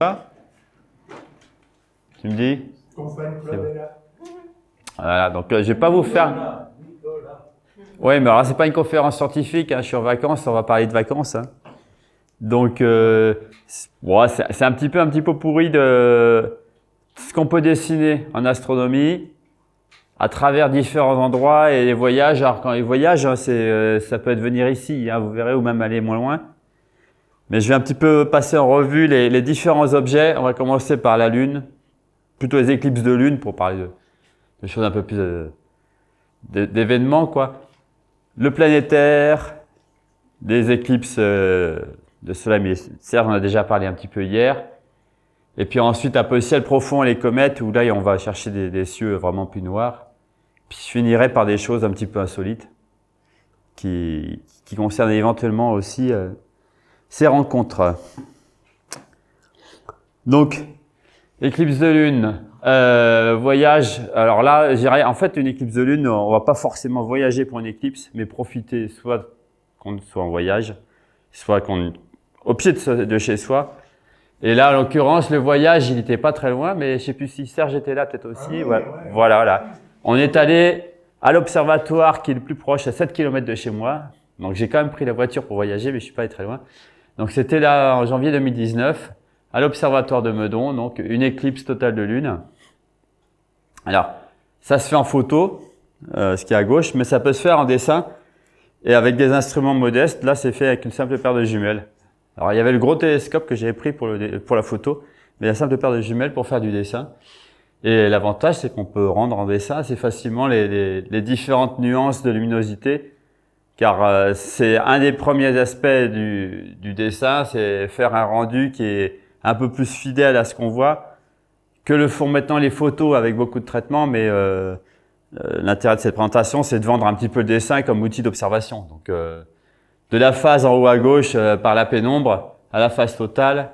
pas? Tu me dis? Voilà, donc je vais pas vous faire. Oui, mais alors c'est pas une conférence scientifique, hein, je suis en vacances, on va parler de vacances. Hein. Donc, bon, c'est un petit peu pourri de ce qu'on peut dessiner en astronomie à travers différents endroits et les voyages. Alors quand les voyages, hein, ça peut être venir ici, hein, vous verrez, ou même aller moins loin. Mais je vais un petit peu passer en revue les différents objets. On va commencer par la Lune, plutôt les éclipses de Lune pour parler de choses un peu plus d'événements, quoi. Le planétaire, des éclipses de Soleil, mais Serge en a déjà parlé un petit peu hier. Et puis ensuite, un peu le ciel profond et les comètes, où là, on va chercher des cieux vraiment plus noirs. Puis je finirai par des choses un petit peu insolites qui concernent éventuellement aussi ces rencontres. Donc, éclipse de lune, voyage. Alors là, j'irais, en fait, une éclipse de lune, on va pas forcément voyager pour une éclipse, mais profiter soit qu'on soit en voyage, soit qu'on au pied de chez soi. Et là, en l'occurrence, le voyage, il n'était pas très loin, mais je sais plus si Serge était là, peut-être aussi. Ah oui, ouais. Voilà. On est allé à l'observatoire qui est le plus proche, à 7 km de chez moi. Donc, j'ai quand même pris la voiture pour voyager, mais je suis pas allé très loin. Donc, c'était là en janvier 2019, à l'observatoire de Meudon, donc une éclipse totale de lune. Alors, ça se fait en photo, ce qui est à gauche, mais ça peut se faire en dessin et avec des instruments modestes. Là, c'est fait avec une simple paire de jumelles. Alors, il y avait le gros télescope que j'avais pris pour la photo, mais la simple paire de jumelles pour faire du dessin. Et l'avantage, c'est qu'on peut rendre en dessin assez facilement les différentes nuances de luminosité, car c'est un des premiers aspects du dessin, c'est faire un rendu qui est un peu plus fidèle à ce qu'on voit que le font maintenant les photos avec beaucoup de traitements, mais l'intérêt de cette présentation, c'est de vendre un petit peu le dessin comme outil d'observation. Donc, de la phase en haut à gauche par la pénombre à la phase totale,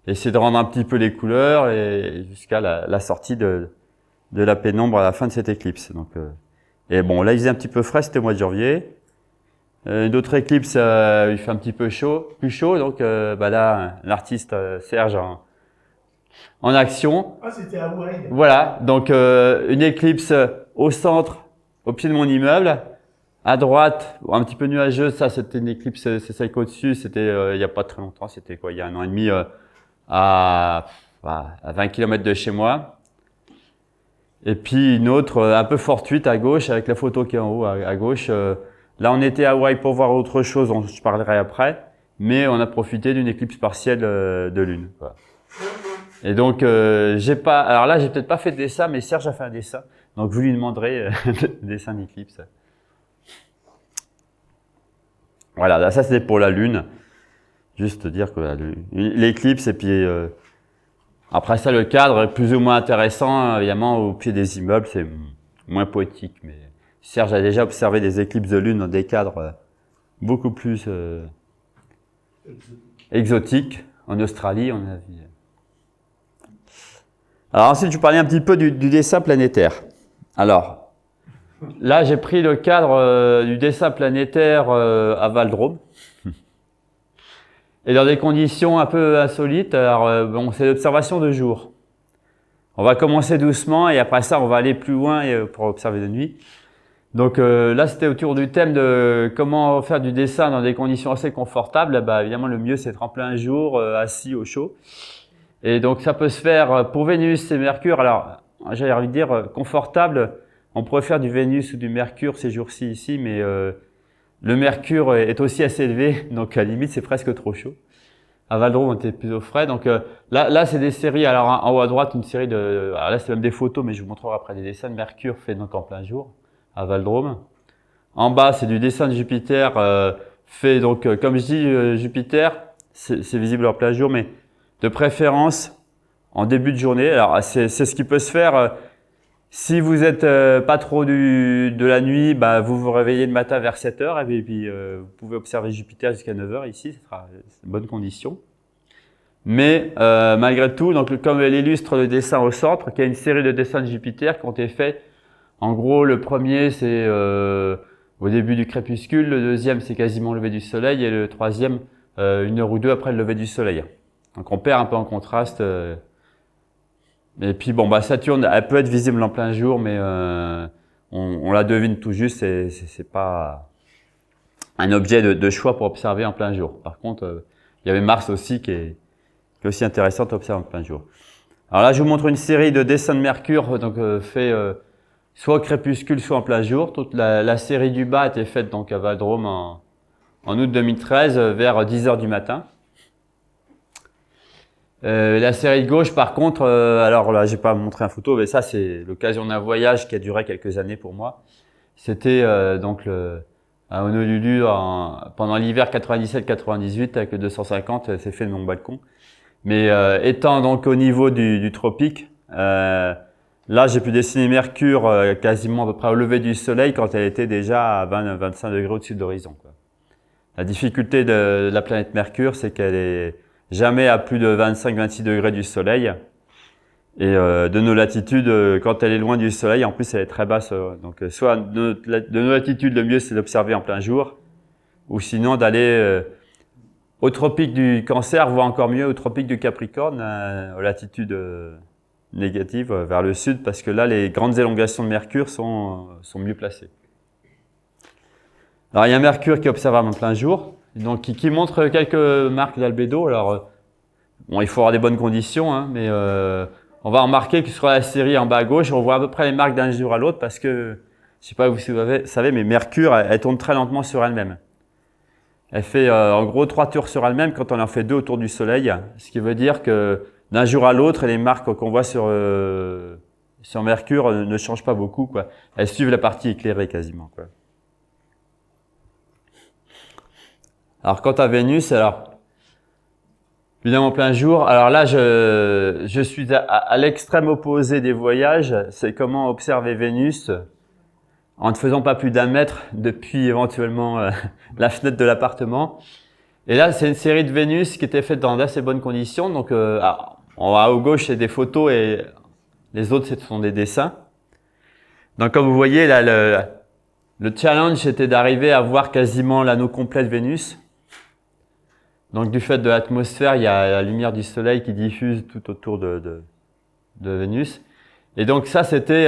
essayer de rendre un petit peu les couleurs et jusqu'à la sortie de la pénombre à la fin de cette éclipse. Donc, et bon, là il faisait un petit peu frais, c'était au mois de janvier. D'autres éclipses, il fait un petit peu chaud, plus chaud, donc là l'artiste Serge en action. Ah, c'était à Hawaï. Voilà, donc une éclipse au centre, au pied de mon immeuble. À droite, un petit peu nuageuse, ça c'était une éclipse, c'est celle qu'au-dessus, c'était il y a pas très longtemps, c'était quoi, il y a 1 an et demi, à 20 km de chez moi. Et puis une autre un peu fortuite à gauche, avec la photo qui est en haut à gauche. Là on était à Hawaï pour voir autre chose, dont je parlerai après, mais on a profité d'une éclipse partielle de lune. Voilà. Et donc alors là j'ai peut-être pas fait de dessin, mais Serge a fait un dessin, donc vous lui demanderez le dessin d'éclipse. Voilà, là, ça c'était pour la Lune. Juste dire que l'éclipse et puis après ça le cadre est plus ou moins intéressant, évidemment au pied des immeubles, c'est moins poétique. Mais Serge a déjà observé des éclipses de Lune dans des cadres beaucoup plus exotiques. En Australie, on a vu. Alors ensuite, je vous parlais un petit peu du dessin planétaire. Alors, là, j'ai pris le cadre du dessin planétaire à Val-d'Rôme. Et dans des conditions un peu insolites. Alors, bon, c'est l'observation de jour. On va commencer doucement et après ça, on va aller plus loin pour observer de nuit. Donc là, c'était autour du thème de comment faire du dessin dans des conditions assez confortables. Bah, évidemment, le mieux, c'est de en plein jour, assis au chaud. Et donc, ça peut se faire pour Vénus et Mercure. Alors, j'allais envie de dire confortable. On pourrait faire du Vénus ou du Mercure ces jours-ci ici, mais le Mercure est aussi assez élevé, donc à la limite c'est presque trop chaud. À Val-d'Rôme on était plus au frais, donc là c'est des séries. Alors en haut à droite une série alors là c'est même des photos, mais je vous montrerai après des dessins de Mercure fait donc en plein jour à Val-d'Rôme. En bas c'est du dessin de Jupiter fait donc comme je dis Jupiter c'est visible en plein jour, mais de préférence en début de journée. Alors c'est ce qui peut se faire. Si vous êtes pas trop de la nuit, bah, vous vous réveillez le matin vers 7h et puis vous pouvez observer Jupiter jusqu'à 9h ici, ce sera une bonne condition. Mais malgré tout, donc comme elle illustre le dessin au centre, qui a une série de dessins de Jupiter qui ont été faits. En gros, le premier c'est au début du crépuscule, le deuxième c'est quasiment le lever du soleil et le troisième 1 heure ou 2 après le lever du soleil. Donc on perd un peu en contraste. Et puis bon, bah Saturne, elle peut être visible en plein jour, mais on la devine tout juste. C'est pas un objet de choix pour observer en plein jour. Par contre, il y avait Mars aussi qui est aussi intéressante à observer en plein jour. Alors là, je vous montre une série de dessins de Mercure, donc fait soit au crépuscule, soit en plein jour. Toute la série du bas a été faite donc à Val-d'Rôme en août 2013 vers 10 heures du matin. La série de gauche, par contre, alors là, j'ai pas montré une photo, mais ça, c'est l'occasion d'un voyage qui a duré quelques années pour moi. C'était donc à Honolulu pendant l'hiver 97-98 avec le 250, c'est fait de mon balcon. Mais étant donc au niveau du tropique, là, j'ai pu dessiner Mercure quasiment à peu près au lever du soleil quand elle était déjà à 20-25 degrés au-dessus de l'horizon. La difficulté de la planète Mercure, c'est qu'elle est jamais à plus de 25-26 degrés du soleil. Et de nos latitudes, quand elle est loin du soleil, en plus elle est très basse. Donc soit de nos latitudes, le mieux c'est d'observer en plein jour, ou sinon d'aller au tropique du Cancer, voire encore mieux au tropique du Capricorne, aux latitudes négatives vers le sud, parce que là les grandes élongations de Mercure sont mieux placées. Alors il y a Mercure qui est observable en plein jour, donc qui montre quelques marques d'albédo. Alors bon, il faut avoir des bonnes conditions, hein, mais on va remarquer que sur la série en bas à gauche, on voit à peu près les marques d'un jour à l'autre, parce que je sais pas si vous savez, mais Mercure, elle tourne très lentement sur elle-même. Elle fait en gros 3 tours sur elle-même quand on en fait 2 autour du Soleil, ce qui veut dire que d'un jour à l'autre, les marques qu'on voit sur Mercure ne changent pas beaucoup, quoi. Elles suivent la partie éclairée quasiment, quoi. Alors quant à Vénus, alors évidemment en plein jour. Alors là, je suis à l'extrême opposé des voyages. C'est comment observer Vénus en ne faisant pas plus d'1 mètre depuis éventuellement la fenêtre de l'appartement. Et là, c'est une série de Vénus qui était faite dans d'assez bonnes conditions. Donc en haut à gauche, c'est des photos et les autres, ce sont des dessins. Donc comme vous voyez, là, le challenge, c'était d'arriver à voir quasiment l'anneau complet de Vénus. Donc du fait de l'atmosphère, il y a la lumière du soleil qui diffuse tout autour de Vénus. Et donc ça, c'était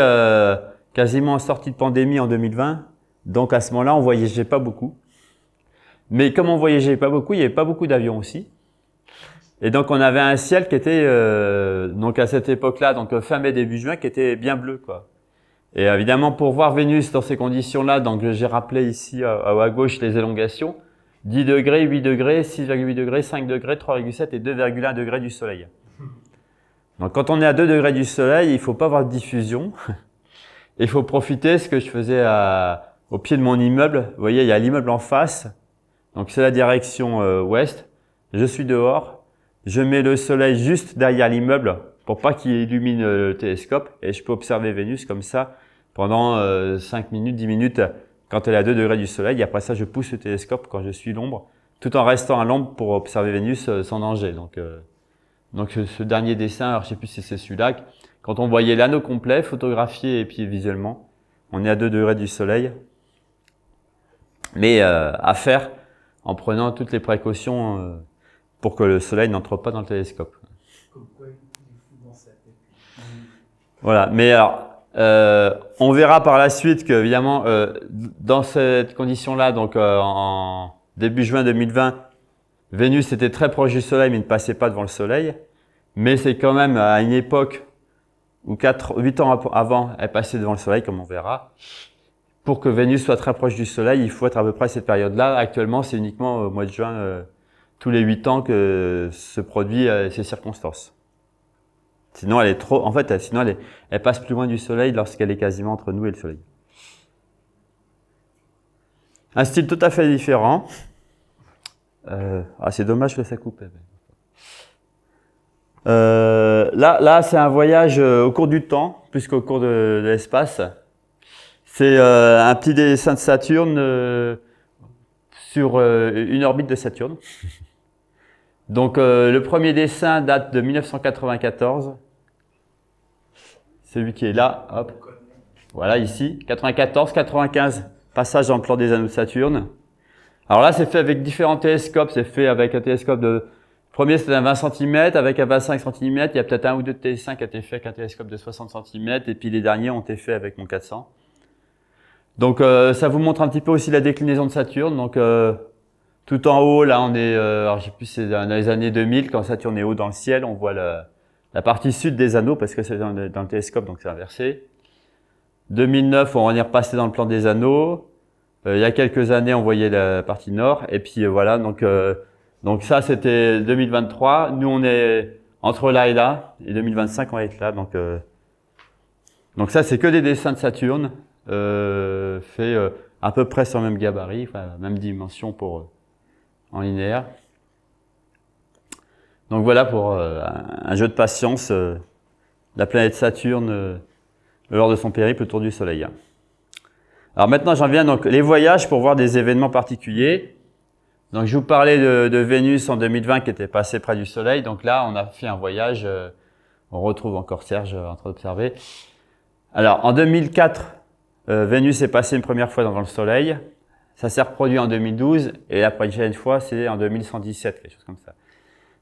quasiment en sortie de pandémie en 2020. Donc à ce moment-là, on voyageait pas beaucoup. Mais comme on voyageait pas beaucoup, il y avait pas beaucoup d'avions aussi. Et donc on avait un ciel qui était donc à cette époque-là, donc fin mai début juin, qui était bien bleu, quoi. Et évidemment, pour voir Vénus dans ces conditions-là, donc j'ai rappelé ici à gauche les élongations. 10 degrés, 8 degrés, 6,8 degrés, 5 degrés, 3,7 et 2,1 degrés du soleil. Donc quand on est à 2 degrés du soleil, il faut pas avoir de diffusion. Il faut profiter, ce que je faisais au pied de mon immeuble. Vous voyez, il y a l'immeuble en face. Donc c'est la direction ouest. Je suis dehors. Je mets le soleil juste derrière l'immeuble pour pas qu'il illumine le télescope. Et je peux observer Vénus comme ça pendant 5 minutes, 10 minutes. Quand elle est à 2 degrés du soleil, et après ça, je pousse le télescope quand je suis l'ombre, tout en restant à l'ombre pour observer Vénus sans danger. Donc ce dernier dessin, alors je sais plus si c'est celui-là, quand on voyait l'anneau complet, photographié et puis visuellement, on est à 2 degrés du soleil. Mais à faire en prenant toutes les précautions pour que le soleil n'entre pas dans le télescope. Voilà, mais alors... on verra par la suite que évidemment dans cette condition-là, donc en début juin 2020, Vénus était très proche du Soleil mais ne passait pas devant le Soleil. Mais c'est quand même à une époque où 8 ans avant, elle passait devant le Soleil, comme on verra. Pour que Vénus soit très proche du Soleil, il faut être à peu près à cette période-là. Actuellement, c'est uniquement au mois de juin, tous les 8 ans que se produisent ces circonstances. Sinon, elle est trop, en fait, sinon elle passe plus loin du soleil lorsqu'elle est quasiment entre nous et le soleil. Un style tout à fait différent. C'est dommage que ça coupe. Là, c'est un voyage au cours du temps, plus qu'au cours de l'espace. C'est un petit dessin de Saturne sur une orbite de Saturne. Donc, le premier dessin date de 1994. Celui qui est là, hop. Voilà, ici. 94, 95, passage dans le plan des anneaux de Saturne. Alors là, c'est fait avec différents télescopes. C'est fait avec un télescope de Premier, c'était un 20 cm avec un 25 cm. Il y a peut-être un ou deux télescopies qui a été fait avec un télescope de 60 cm. Et puis les derniers ont été faits avec mon 400. Donc ça vous montre un petit peu aussi la déclinaison de Saturne. Donc tout en haut, là, on est, alors je sais plus, c'est dans les années 2000, quand Saturne est haut dans le ciel, on voit la partie sud des anneaux parce que c'est dans le télescope, donc c'est inversé. 2009, on est repassé dans le plan des anneaux. Il y a quelques années, on voyait la partie nord. Et puis voilà, donc ça, c'était 2023. Nous, on est entre là et là. Et 2025, on va être là. Donc ça, c'est que des dessins de Saturne, fait à peu près sur le même gabarit, enfin, même dimension pour en linéaire. Donc voilà pour un jeu de patience, la planète Saturne lors de son périple autour du Soleil. Alors maintenant, j'en viens donc les voyages pour voir des événements particuliers. Donc je vous parlais de Vénus en 2020 qui était passée près du Soleil. Donc là, on a fait un voyage. On retrouve encore Serge en train d'observer. Alors en 2004, Vénus est passée une première fois devant le Soleil. Ça s'est reproduit en 2012 et la prochaine fois, c'est en 2117, quelque chose comme ça.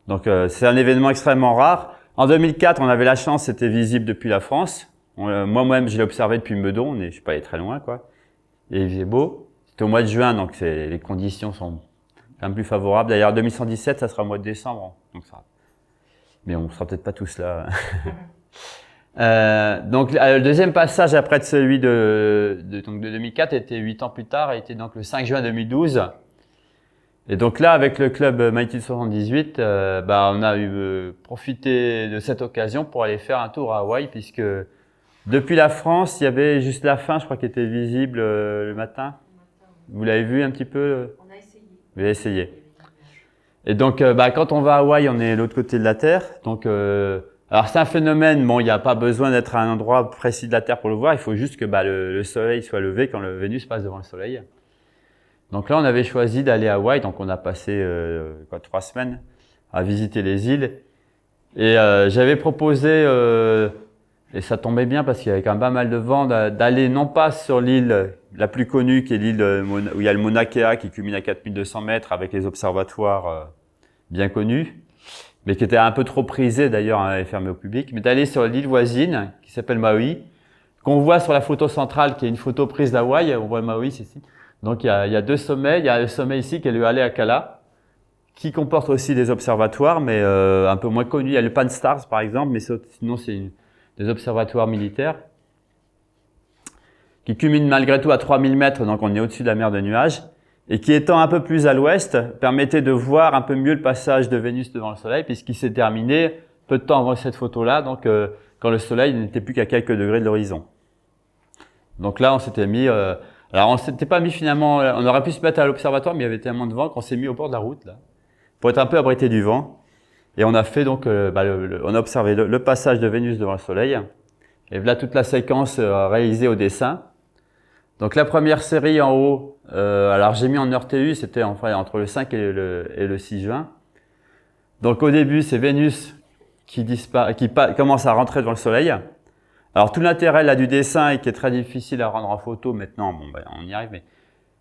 Donc c'est un événement extrêmement rare. En 2004, on avait la chance, c'était visible depuis la France. Moi-même, je l'ai observé depuis Meudon, je suis pas allé très loin, quoi. Et il faisait beau. C'était au mois de juin, donc les conditions sont quand même plus favorables. D'ailleurs, 2117, ça sera au mois de décembre. Donc ça. Mais on sera peut-être pas tous là. Donc le deuxième passage après de celui de 2004 était 8 ans plus tard, et était donc le 5 juin 2012. Et donc là, avec le club Mighty 78, on a profité de cette occasion pour aller faire un tour à Hawaï, puisque depuis la France, il y avait juste la fin, je crois, qui était visible le matin. Vous l'avez vu un petit peu? On a essayé. Vous avez essayé. Et donc, quand on va à Hawaï, on est de l'autre côté de la Terre. Donc, alors c'est un phénomène, bon, il n'y a pas besoin d'être à un endroit précis de la Terre pour le voir. Il faut juste que le Soleil soit levé quand le Vénus passe devant le Soleil. Donc là, on avait choisi d'aller à Hawaï. Donc, on a passé 3 semaines à visiter les îles. Et j'avais proposé, et ça tombait bien parce qu'il y avait quand même pas mal de vent, d'aller non pas sur l'île la plus connue, qui est l'île où il y a le Mauna Kea qui culmine à 4200 mètres avec les observatoires bien connus, mais qui était un peu trop prisé d'ailleurs et fermé au public, mais d'aller sur l'île voisine qui s'appelle Maui, qu'on voit sur la photo centrale, qui est une photo prise d'Hawaï. On voit Maui ici. Donc il y a 2 sommets. Il y a le sommet ici qui est le Haleakala, qui comporte aussi des observatoires, mais un peu moins connus. Il y a le Pan Stars par exemple, mais sinon c'est des observatoires militaires qui culminent malgré tout à 3000 mètres, donc on est au-dessus de la mer de nuages, et qui, étant un peu plus à l'ouest, permettait de voir un peu mieux le passage de Vénus devant le Soleil, puisqu'il s'est terminé peu de temps avant cette photo-là, donc quand le Soleil n'était plus qu'à quelques degrés de l'horizon. Donc là, on s'était mis... alors on s'était pas mis finalement... On aurait pu se mettre à l'observatoire, mais il y avait tellement de vent qu'on s'est mis au bord de la route, là, pour être un peu abrité du vent. Et on a fait donc... on a observé le passage de Vénus devant le Soleil. Et là, toute la séquence réalisée au dessin. Donc la première série en haut, alors j'ai mis en heure TU, c'était entre le 5 et le 6 juin. Donc au début, c'est Vénus qui commence à rentrer devant le Soleil. Alors tout l'intérêt là du dessin, et qui est très difficile à rendre en photo maintenant, on y arrive, mais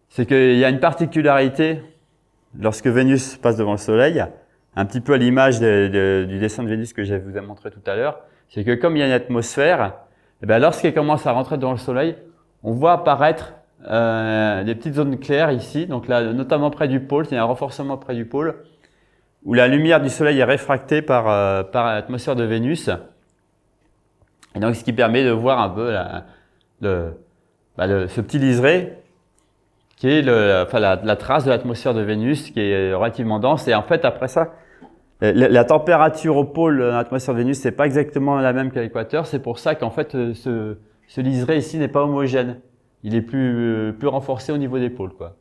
c'est qu'il y a une particularité lorsque Vénus passe devant le Soleil, un petit peu à l'image du dessin de Vénus que je vous ai montré tout à l'heure, c'est que comme il y a une atmosphère, lorsqu'elle commence à rentrer devant le Soleil, on voit apparaître des petites zones claires ici, donc là, notamment près du pôle, il y a un renforcement près du pôle, où la lumière du Soleil est réfractée par l'atmosphère de Vénus. Et donc, ce qui permet de voir un peu ce petit liseré, qui est la trace de l'atmosphère de Vénus, qui est relativement dense. Et en fait, après ça, la température au pôle de l'atmosphère de Vénus, c'est pas exactement la même qu'à l'équateur. C'est pour ça qu'en fait, ce liseré ici n'est pas homogène. Il est plus renforcé au niveau des pôles, quoi.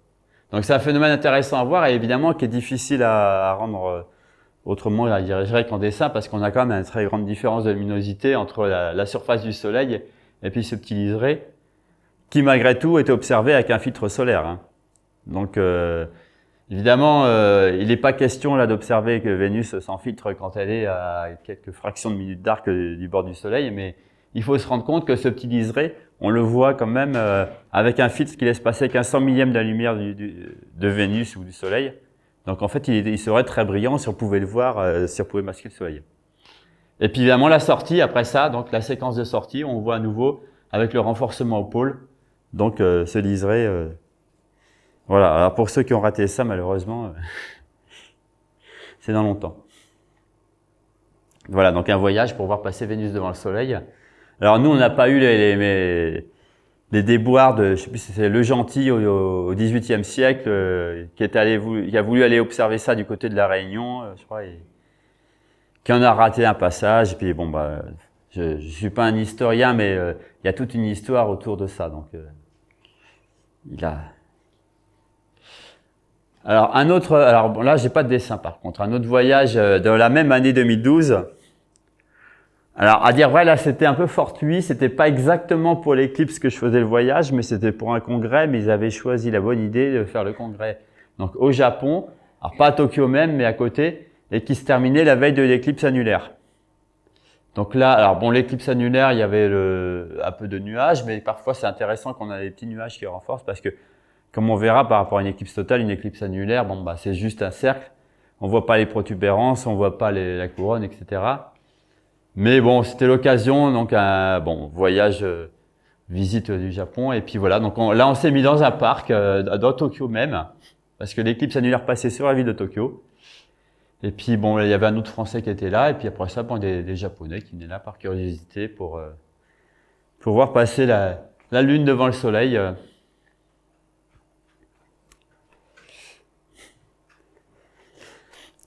Donc c'est un phénomène intéressant à voir, et évidemment qui est difficile à rendre autrement, je dirais qu'en dessin, parce qu'on a quand même une très grande différence de luminosité entre la surface du Soleil et puis ce petit liseré, qui malgré tout était observé avec un filtre solaire, hein. Donc évidemment, il n'est pas question là d'observer que Vénus s'enfiltre quand elle est à quelques fractions de minutes d'arc du bord du Soleil, mais il faut se rendre compte que ce petit liseré, on le voit quand même avec un filtre qui laisse passer qu'un 100 millième de la lumière de Vénus ou du Soleil. Donc en fait, il serait très brillant si on pouvait le voir, si on pouvait masquer le soleil. Et puis évidemment la sortie, après ça, donc la séquence de sortie, on voit à nouveau avec le renforcement au pôle, donc ce liseré. Voilà, alors pour ceux qui ont raté ça, malheureusement, c'est dans longtemps. Voilà, donc un voyage pour voir passer Vénus devant le Soleil. Alors nous, on n'a pas eu les déboires de, je sais plus si c'est Le Gentil au XVIIIe siècle, qui a voulu aller observer ça du côté de la Réunion, je crois, et qui en a raté un passage. Et puis bon, bah, je suis pas un historien, mais il y a toute une histoire autour de ça. Donc, il a. Alors bon, là, j'ai pas de dessin par contre. Un autre voyage de la même année 2012. Alors, à dire vrai, là, c'était un peu fortuit. C'était pas exactement pour l'éclipse que je faisais le voyage, mais c'était pour un congrès. Mais ils avaient choisi la bonne idée de faire le congrès donc au Japon. Alors, pas à Tokyo même, mais à côté, et qui se terminait la veille de l'éclipse annulaire. Donc là, alors bon, l'éclipse annulaire, il y avait un peu de nuages, mais parfois c'est intéressant qu'on a des petits nuages qui renforcent parce que, comme on verra par rapport à une éclipse totale, une éclipse annulaire, bon, bah, c'est juste un cercle. On voit pas les protubérances, on voit pas la couronne, etc. Mais bon, c'était l'occasion, donc un bon voyage, visite du Japon. Et puis voilà, donc là, on s'est mis dans un parc, dans Tokyo même, parce que l'éclipse annulaire passait sur la ville de Tokyo. Et puis bon, il y avait un autre Français qui était là, et puis après ça, bon, des Japonais qui venaient là par curiosité pour voir passer la Lune devant le Soleil.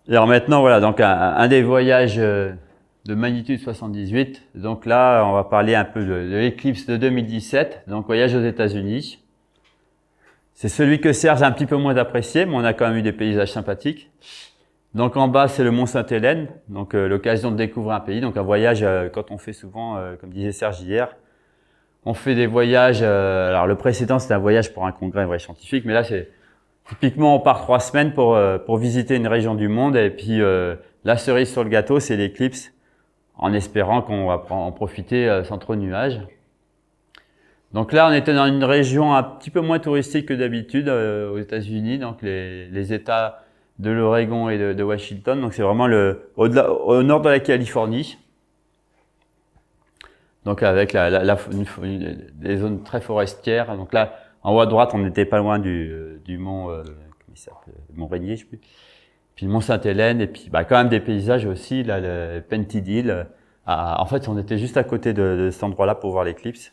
Et alors maintenant, voilà, donc un des voyages de magnitude 78. Donc là, on va parler un peu de l'éclipse de 2017, donc voyage aux États-Unis. C'est celui que Serge a un petit peu moins apprécié, mais on a quand même eu des paysages sympathiques. Donc en bas, c'est le Mont Sainte-Hélène, donc l'occasion de découvrir un pays. Donc un voyage, quand on fait souvent, comme disait Serge hier, on fait des voyages. Alors le précédent, c'était un voyage pour un congrès, un voyage scientifique, mais là, c'est typiquement, on part 3 semaines pour visiter une région du monde. Et puis la cerise sur le gâteau, c'est l'éclipse, en espérant qu'on va en profiter sans trop de nuages. Donc là, on était dans une région un petit peu moins touristique que d'habitude aux États-Unis, donc les États de l'Oregon et de Washington. Donc c'est vraiment au nord de la Californie. Donc avec des zones très forestières. Donc là, en haut à droite, on n'était pas loin du mont, comment il s'appelle, Mont Rainier, je sais plus. Puis le Mont Sainte-Hélène, et puis bah, quand même des paysages aussi, là, le Pentide Hill. En fait, on était juste à côté de cet endroit-là pour voir l'éclipse.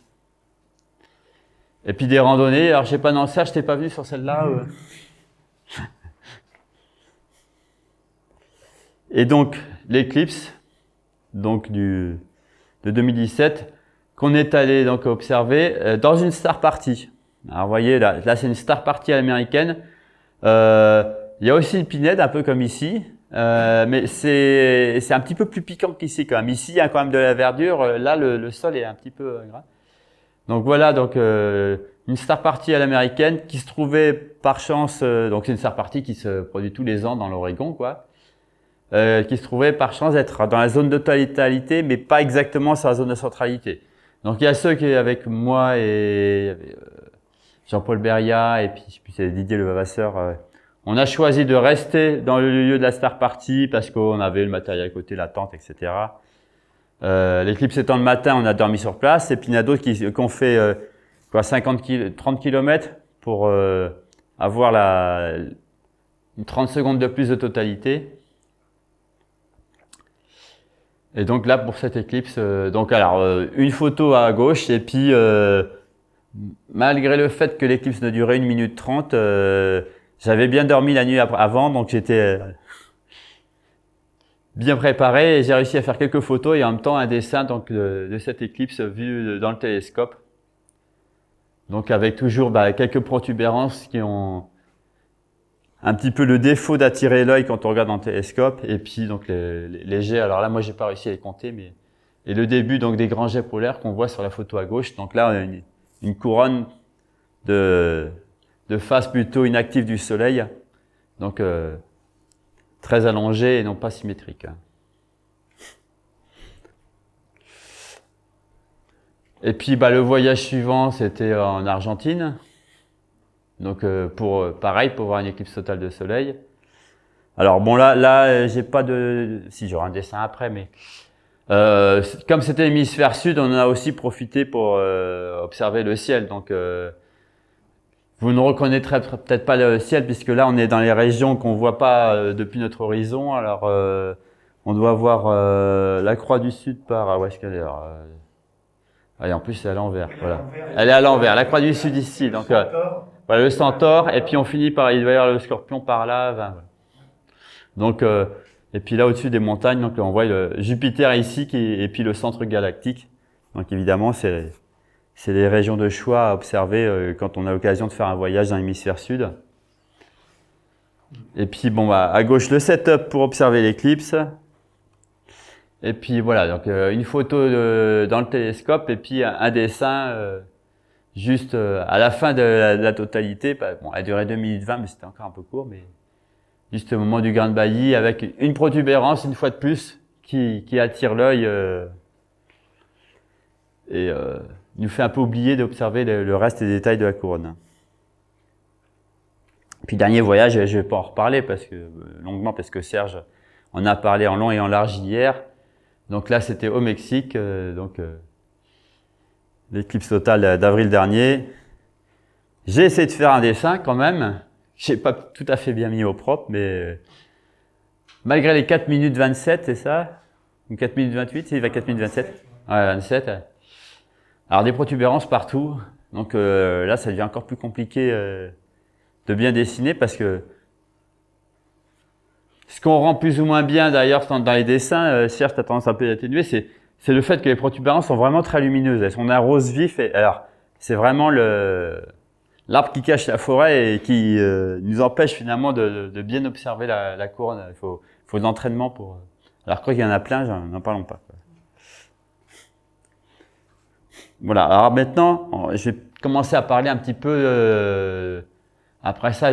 Et puis des randonnées. Alors je sais pas, non, Serge, t'es pas venu sur celle-là Et donc l'éclipse, donc de 2017, qu'on est allé donc observer dans une star party. Alors vous voyez là c'est une star party américaine. Il y a aussi une pinède un peu comme ici, mais c'est un petit peu plus piquant qu'ici quand même. Ici il y a quand même de la verdure. Là le sol est un petit peu gras. Donc voilà, donc une star party à l'américaine qui se trouvait par chance, donc c'est une star party qui se produit tous les ans dans l'Oregon, quoi, qui se trouvait par chance d'être dans la zone de totalité, mais pas exactement sur la zone de centralité. Donc il y a ceux qui avec moi et Jean-Paul Beria et puis c'est Didier Levavasseur, on a choisi de rester dans le lieu de la star party parce qu'on avait le matériel à côté, la tente, etc. L'éclipse étant le matin, on a dormi sur place. Et puis il y en a d'autres qui ont fait 30 km pour avoir 30 secondes de plus de totalité. Et donc là, pour cette éclipse, une photo à gauche. Et puis, malgré le fait que l'éclipse ne durait 1 minute 30, j'avais bien dormi la nuit avant. Donc j'étais bien préparé et j'ai réussi à faire quelques photos et en même temps un dessin donc de cette éclipse vue dans le télescope. Donc avec toujours quelques protubérances qui ont un petit peu le défaut d'attirer l'œil quand on regarde dans le télescope et puis donc les jets. Alors là moi j'ai pas réussi à les compter mais et le début donc des grands jets polaires qu'on voit sur la photo à gauche. Donc là on a une couronne de face plutôt inactive du Soleil. Donc très allongé et non pas symétrique. Et puis le voyage suivant, c'était en Argentine. Donc pareil, pour voir une éclipse totale de soleil. Alors bon là j'ai pas de, si j'aurai un dessin après, mais comme c'était l'hémisphère sud, on en a aussi profité pour observer le ciel. Donc vous ne reconnaîtrez peut-être pas le ciel puisque là on est dans les régions qu'on voit pas depuis notre horizon. Alors on doit voir la croix du sud par où est-ce qu'elle est allez, en plus elle est à l'envers. Voilà. Elle est à l'envers. La croix du sud ici. Donc voilà, le centaure et puis on finit par il doit y avoir le scorpion par là. Voilà. Donc et puis là au-dessus des montagnes, donc on voit le Jupiter ici et puis le centre galactique. Donc évidemment c'est les régions de choix à observer quand on a l'occasion de faire un voyage dans l'hémisphère sud. Et puis bon, bah, à gauche le setup pour observer l'éclipse. Et puis voilà, donc une photo dans le télescope et puis un dessin juste à la fin de la totalité. Bon, elle durait 2 minutes 20, mais c'était encore un peu court. Mais juste au moment du grain de Bailly avec une protubérance une fois de plus qui attire l'œil et nous fait un peu oublier d'observer le reste des détails de la couronne. Puis dernier voyage, je vais pas en reparler longuement parce que Serge en a parlé en long et en large hier. Donc là, c'était au Mexique, l'éclipse totale d'avril dernier. J'ai essayé de faire un dessin quand même. J'ai pas tout à fait bien mis au propre, mais malgré les 4 minutes 27, c'est ça? Ou 4 minutes 28, c'est 4 minutes 27? Ouais, 27. Alors des protubérances partout, donc là ça devient encore plus compliqué de bien dessiner parce que ce qu'on rend plus ou moins bien d'ailleurs dans les dessins, Serge t'as tendance un peu à atténuer, c'est le fait que les protubérances sont vraiment très lumineuses, elles sont d'un rose vif, alors c'est vraiment l'arbre qui cache la forêt et qui nous empêche finalement de bien observer la couronne. Il faut de l'entraînement pour... Alors quoi qu'il y en a plein, n'en parlons pas. Voilà, alors maintenant, je vais commencer à parler un petit peu, après ça,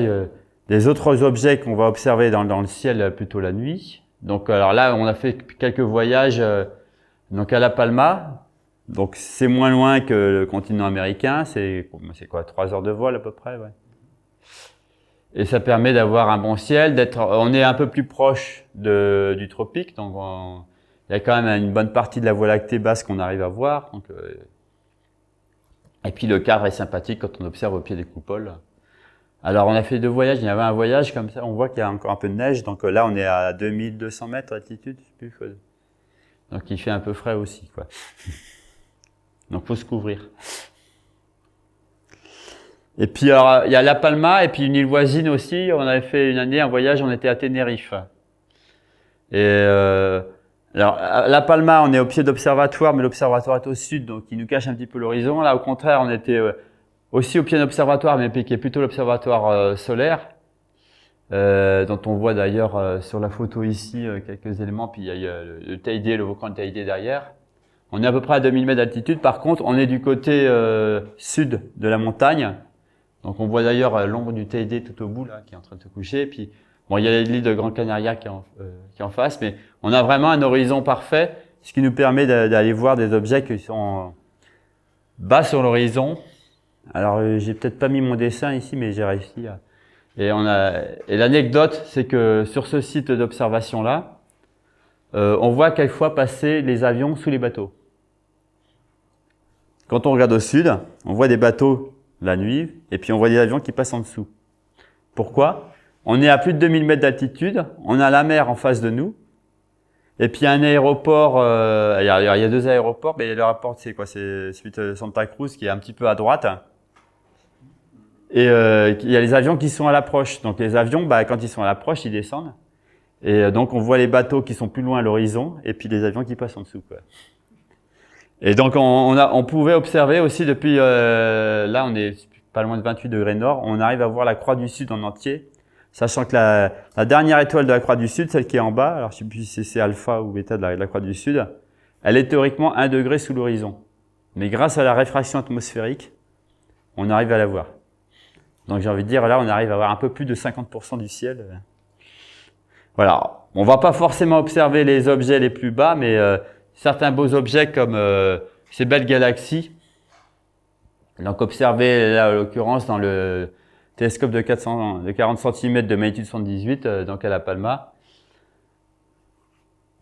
des autres objets qu'on va observer dans le ciel plutôt la nuit. Donc, alors là, on a fait quelques voyages donc à La Palma. Donc, c'est moins loin que le continent américain. C'est quoi, 3 heures de vol à peu près, ouais. Et ça permet d'avoir un bon ciel, on est un peu plus proche du tropique. Donc, il y a quand même une bonne partie de la Voie lactée basse qu'on arrive à voir. Donc, et puis le cadre est sympathique quand on observe au pied des coupoles. Alors on a fait 2 voyages, il y avait un voyage comme ça, on voit qu'il y a encore un peu de neige, donc là on est à 2200 mètres d'altitude, je sais plus. Donc il fait un peu frais aussi, quoi. Donc faut se couvrir. Et puis alors il y a La Palma et puis une île voisine aussi, on avait fait une année un voyage, on était à Tenerife. Et alors, à La Palma, on est au pied d'observatoire, mais l'observatoire est au sud, donc il nous cache un petit peu l'horizon. Là, au contraire, on était aussi au pied d'observatoire, mais qui est plutôt l'observatoire solaire, dont on voit d'ailleurs sur la photo ici quelques éléments, puis il y a le Teide, le volcan de Teide derrière. On est à peu près à 2000 mètres d'altitude. Par contre, on est du côté sud de la montagne. Donc on voit d'ailleurs l'ombre du Teide tout au bout, là, qui est en train de se coucher. Puis bon, il y a l'île de Gran Canaria qui est en face, mais on a vraiment un horizon parfait, ce qui nous permet d'aller voir des objets qui sont bas sur l'horizon. Alors, j'ai peut-être pas mis mon dessin ici, mais j'ai réussi à... Et l'anecdote, c'est que sur ce site d'observation-là, on voit quelquefois passer les avions sous les bateaux. Quand on regarde au sud, on voit des bateaux la nuit, et puis on voit des avions qui passent en dessous. Pourquoi ? On est à plus de 2000 mètres d'altitude, on a la mer en face de nous, et puis un aéroport, il y a 2 aéroports, mais l'aéroport c'est quoi? C'est celui de Santa Cruz qui est un petit peu à droite. Et il y a les avions qui sont à l'approche. Donc les avions, quand ils sont à l'approche, ils descendent. Et donc on voit les bateaux qui sont plus loin à l'horizon, et puis les avions qui passent en dessous, quoi. Et donc on pouvait observer aussi depuis, là on est pas loin de 28 degrés nord, on arrive à voir la Croix du Sud en entier. Sachant que la dernière étoile de la Croix du Sud, celle qui est en bas, alors je sais plus si c'est alpha ou bêta de la Croix du Sud, elle est théoriquement 1 degré sous l'horizon. Mais grâce à la réfraction atmosphérique, on arrive à la voir. Donc j'ai envie de dire, là on arrive à voir un peu plus de 50% du ciel. Voilà, on va pas forcément observer les objets les plus bas, mais certains beaux objets comme ces belles galaxies. Donc observer là en l'occurrence dans le télescope de 40 cm de magnitude 78, donc à La Palma.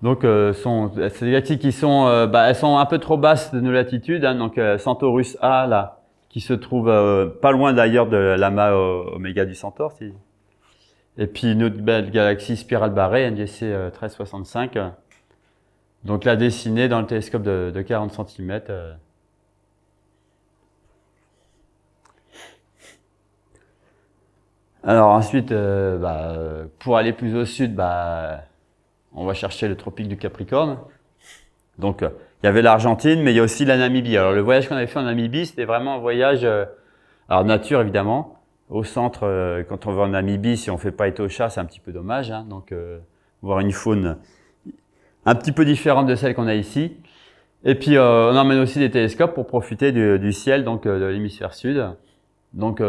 Donc, c'est des galaxies qui sont, elles sont un peu trop basses de nos latitudes, hein, donc Centaurus A, là, qui se trouve pas loin d'ailleurs de l'amas Oméga du Centaure. Et puis une autre belle galaxie spirale barrée, NGC 1365, donc là dessinée dans le télescope de 40 cm. Alors ensuite, pour aller plus au sud, on va chercher le tropique du Capricorne. Donc il y avait l'Argentine, mais il y a aussi la Namibie. Alors le voyage qu'on avait fait en Namibie, c'était vraiment un voyage, alors nature évidemment. Au centre, quand on va en Namibie, si on fait pas Etosha, c'est un petit peu dommage. Hein, donc voir une faune un petit peu différente de celle qu'on a ici. Et puis on emmène aussi des télescopes pour profiter du ciel, donc de l'hémisphère sud. Donc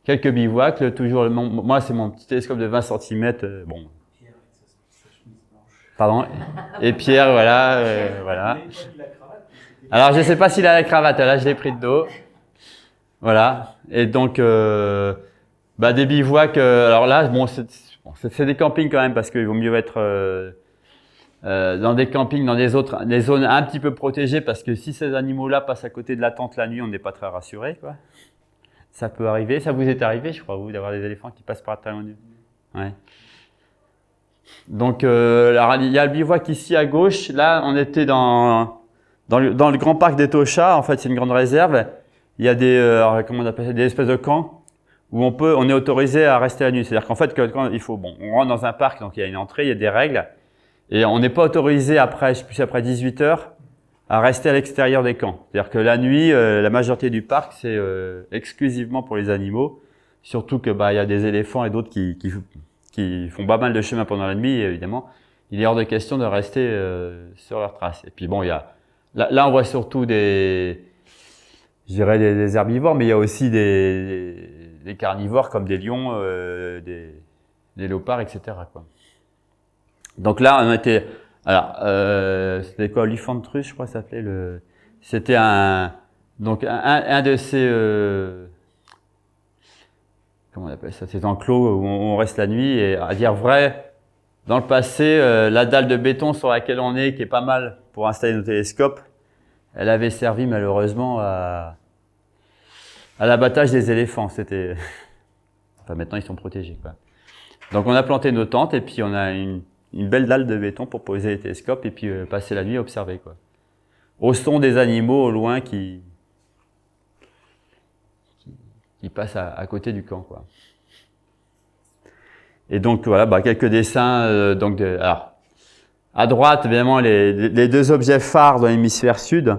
quelques bivouacs, toujours moi c'est mon petit télescope de 20 cm. Bon. Pardon. Et Pierre, voilà, voilà. Alors je sais pas s'il a la cravate, là je l'ai pris de dos. Voilà. Et donc des bivouacs. Alors là, bon, c'est des campings quand même parce qu'il vaut mieux être dans des campings, dans des zones un petit peu protégées parce que si ces animaux-là passent à côté de la tente la nuit, on n'est pas très rassuré, quoi. Ça peut arriver. Ça vous est arrivé, je crois, vous, d'avoir des éléphants qui passent par la nuit. Ouais. Donc, alors, il y a le bivouac ici à gauche. Là, on était dans le grand parc d'Etosha. En fait, c'est une grande réserve. Il y a comment on appelle ça, des espèces de camps où on est autorisé à rester la nuit. C'est-à-dire qu'en fait, on rentre dans un parc, donc il y a une entrée, il y a des règles, et on n'est pas autorisé après 18 heures à rester à l'extérieur des camps. C'est-à-dire que la nuit, la majorité du parc, c'est exclusivement pour les animaux. Surtout que il y a des éléphants et d'autres qui font pas mal de chemin pendant la nuit, et évidemment, il est hors de question de rester sur leurs traces. Et puis bon, là on voit surtout des herbivores, mais il y a aussi des carnivores comme des lions, des léopards, etc., quoi. Donc là, on était, alors, c'était quoi, Oliphantrus, je crois que ça s'appelait c'était un de ces, comment on appelle ça, ces enclos où on reste la nuit. Et à dire vrai, dans le passé, la dalle de béton sur laquelle on est, qui est pas mal pour installer nos télescopes, elle avait servi malheureusement à l'abattage des éléphants. Maintenant ils sont protégés, quoi. Donc on a planté nos tentes et puis on a une belle dalle de béton pour poser les télescopes et puis passer la nuit à observer, quoi. Au son des animaux au loin qui passent à côté du camp, quoi. Et donc voilà, quelques dessins. Alors à droite, évidemment, les deux objets phares dans l'hémisphère sud.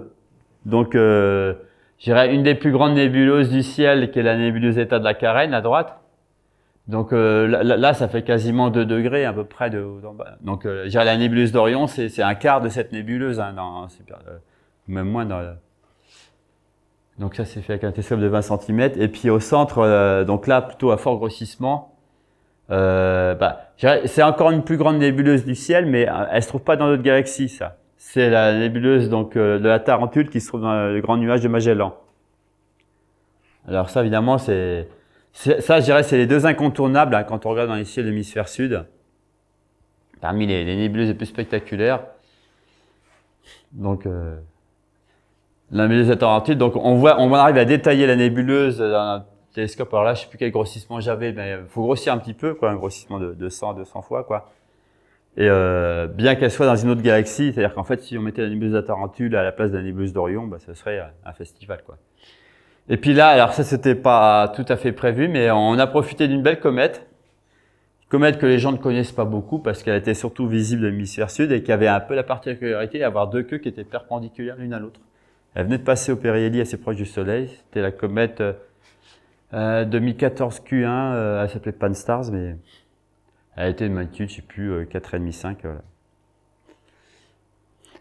Donc je dirais une des plus grandes nébuleuses du ciel, qui est la nébuleuse Eta de la Carène à droite. Donc là, ça fait quasiment 2 degrés à peu près d'en bas. Donc je dirais la nébuleuse d'Orion, c'est un quart de cette nébuleuse, hein, même moins dans. Donc ça, c'est fait avec un télescope de 20 cm. Et puis au centre, donc là, plutôt à fort grossissement, c'est encore une plus grande nébuleuse du ciel, mais elle se trouve pas dans notre galaxie, ça. C'est la nébuleuse de la Tarentule qui se trouve dans le grand nuage de Magellan. Alors ça, évidemment, ça, je dirais, c'est les deux incontournables, hein, quand on regarde dans les ciels de l'hémisphère sud. Parmi les nébuleuses les plus spectaculaires. Donc, la nébuleuse de la Tarentule. Donc, on arrive à détailler la nébuleuse dans un télescope. Alors là, je sais plus quel grossissement j'avais, mais il faut grossir un petit peu, quoi, un grossissement de 100 à 200 fois, quoi. Et bien qu'elle soit dans une autre galaxie, c'est-à-dire qu'en fait, si on mettait la nébuleuse de la Tarentule à la place de la nébuleuse d'Orion, ce serait un festival, quoi. Et puis là, alors ça, c'était pas tout à fait prévu, mais on a profité d'une belle comète que les gens ne connaissent pas beaucoup parce qu'elle était surtout visible de l'hémisphère sud et qui avait un peu la particularité d'avoir deux queues qui étaient perpendiculaires l'une à l'autre. Elle venait de passer au périhélie assez proche du Soleil. C'était la comète 2014 Q1, elle s'appelait Pan-STARRS, mais elle était de magnitude, je sais plus, 4,5, 5. Voilà.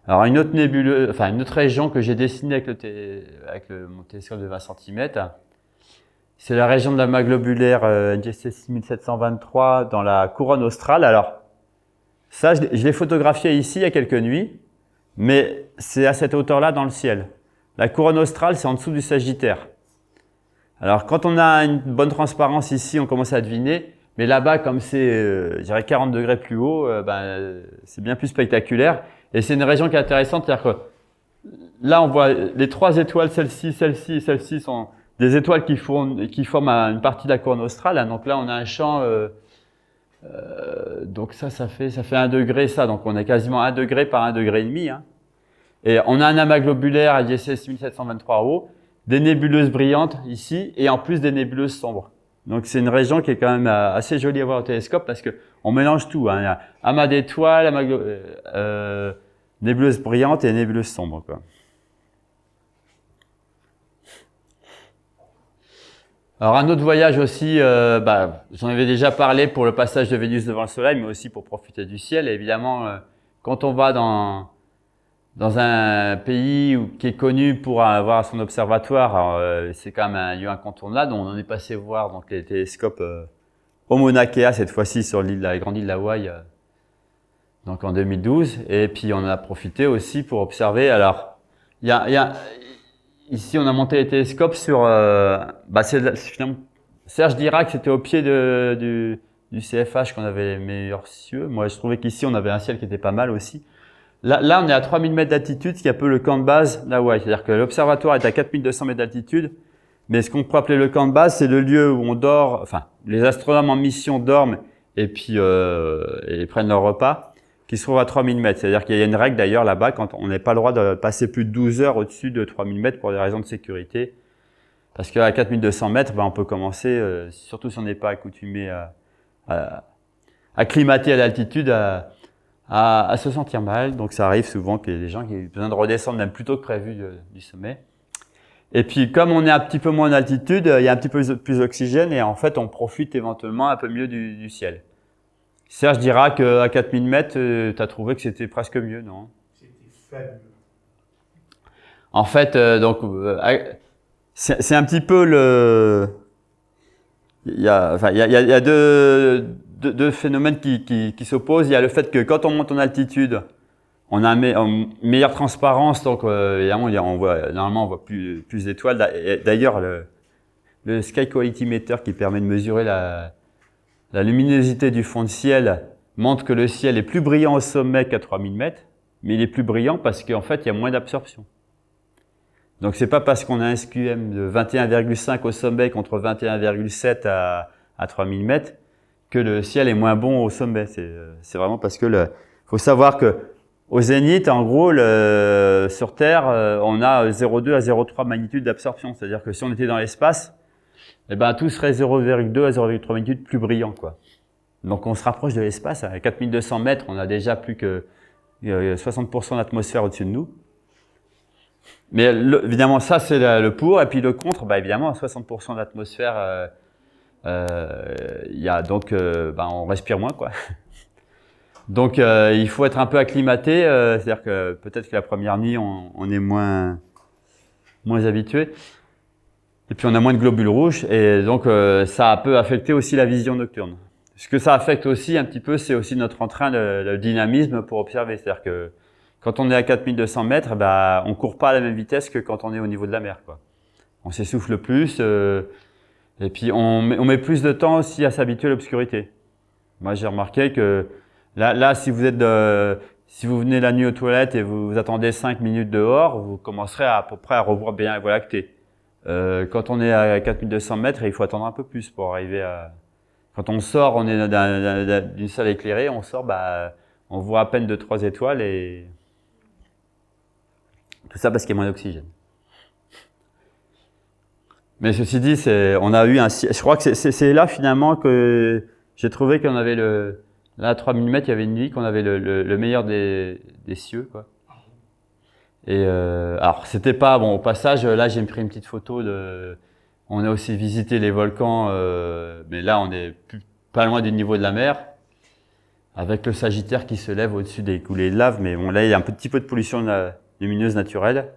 Alors une autre nébuleuse, enfin une autre région que j'ai dessinée avec mon télescope de 20 cm, c'est la région de l'amas globulaire NGC 6723 dans la couronne australe. Alors ça, je l'ai photographié ici il y a quelques nuits, mais c'est à cette hauteur-là dans le ciel. La couronne australe, c'est en dessous du Sagittaire. Alors, quand on a une bonne transparence ici, on commence à deviner. Mais là-bas, comme c'est, je dirais, 40 degrés plus haut, c'est bien plus spectaculaire. Et c'est une région qui est intéressante, c'est-à-dire que là, on voit les 3 étoiles, celle-ci, celle-ci et celle-ci sont des étoiles qui forment une partie de la couronne australe. Hein. Donc là, on a un champ, donc ça fait 1 degré, ça. Donc on est quasiment 1 degré par 1,5 degré. Hein. Et on a un amas globulaire à ISS 6723 haut, des nébuleuses brillantes ici, et en plus des nébuleuses sombres. Donc c'est une région qui est quand même assez jolie à voir au télescope parce que on mélange tout. Hein. Il y a amas d'étoiles, nébuleuses brillantes et nébuleuses sombres, quoi. Alors un autre voyage aussi, j'en avais déjà parlé pour le passage de Vénus devant le Soleil, mais aussi pour profiter du ciel. Et évidemment, quand on va dans un pays qui est connu pour avoir son observatoire, c'est quand même un lieu incontournable. On en est passé voir donc les télescopes au Mauna Kea, cette fois-ci sur la grande île d'Hawaï, donc en 2012. Et puis on en a profité aussi pour observer. Alors, ici on a monté les télescopes sur, finalement, Serge Dirac, c'était au pied du CFH qu'on avait les meilleurs cieux. Moi, je trouvais qu'ici on avait un ciel qui était pas mal aussi. Là, on est à 3000 mètres d'altitude, ce qui est un peu le camp de base d'Hawaï. C'est-à-dire que l'observatoire est à 4200 mètres d'altitude, mais ce qu'on peut appeler le camp de base, c'est le lieu où on dort, enfin, les astronomes en mission dorment et puis et prennent leur repas, qui se trouve à 3000 mètres. C'est-à-dire qu'il y a une règle d'ailleurs là-bas, quand on n'a pas le droit de passer plus de 12 heures au-dessus de 3000 mètres pour des raisons de sécurité. Parce qu'à 4200 mètres, on peut commencer, surtout si on n'est pas accoutumé à acclimater à l'altitude, à se sentir mal. Donc ça arrive souvent qu'il y ait des gens qui ont besoin de redescendre même plus tôt que prévu du sommet. Et puis comme on est un petit peu moins en altitude, il y a un petit peu plus d'oxygène et en fait on profite éventuellement un peu mieux du ciel. Serge dira qu'à 4000 mètres, tu as trouvé que c'était presque mieux, non? C'était fabuleux. En fait, c'est un petit peu le... Il y a deux phénomènes qui s'opposent. Il y a le fait que quand on monte en altitude, on a une meilleure transparence, donc évidemment, normalement on voit plus d'étoiles. D'ailleurs, le Sky Quality Meter qui permet de mesurer la luminosité du fond de ciel montre que le ciel est plus brillant au sommet qu'à 3000 mètres, mais il est plus brillant parce qu'en fait, il y a moins d'absorption. Donc c'est pas parce qu'on a un SQM de 21,5 au sommet contre 21,7 à 3000 mètres que le ciel est moins bon au sommet. C'est vraiment parce que faut savoir que au zénith, en gros, sur Terre, on a 0,2 à 0,3 magnitude d'absorption. C'est-à-dire que si on était dans l'espace, tout serait 0,2 à 0,3 magnitude plus brillant, quoi. Donc on se rapproche de l'espace. À 4200 mètres, on a déjà plus que 60% d'atmosphère au-dessus de nous. Mais évidemment, ça c'est le pour, et puis le contre, évidemment, à 60% d'atmosphère, on respire moins, quoi. Donc il faut être un peu acclimaté, c'est-à-dire que peut-être que la première nuit, on est moins habitué. Et puis on a moins de globules rouges, et donc ça peut affecter aussi la vision nocturne. Ce que ça affecte aussi un petit peu, c'est aussi notre entrain, le dynamisme pour observer. C'est-à-dire que quand on est à 4200 mètres, on court pas à la même vitesse que quand on est au niveau de la mer, quoi. On s'essouffle plus, et puis on met plus de temps aussi à s'habituer à l'obscurité. Moi, j'ai remarqué que là, si vous venez la nuit aux toilettes et vous attendez 5 minutes dehors, vous commencerez à peu près à revoir bien la Voie lactée. Quand on est à 4200 mètres, il faut attendre un peu plus pour arriver à... Quand on sort, on est d'une salle éclairée, on sort, on voit à peine 2-3 étoiles et... Tout ça parce qu'il y a moins d'oxygène. Mais ceci dit, on a eu je crois que c'est là finalement que j'ai trouvé qu'on avait là à 3000 mètres, il y avait une nuit qu'on avait le meilleur des cieux, quoi. Et alors c'était pas bon. Au passage, là j'ai pris une petite photo on a aussi visité les volcans, mais là on est pas loin du niveau de la mer, avec le Sagittaire qui se lève au-dessus des coulées de lave. Mais bon, là il y a un petit peu de pollution lumineuse naturelle.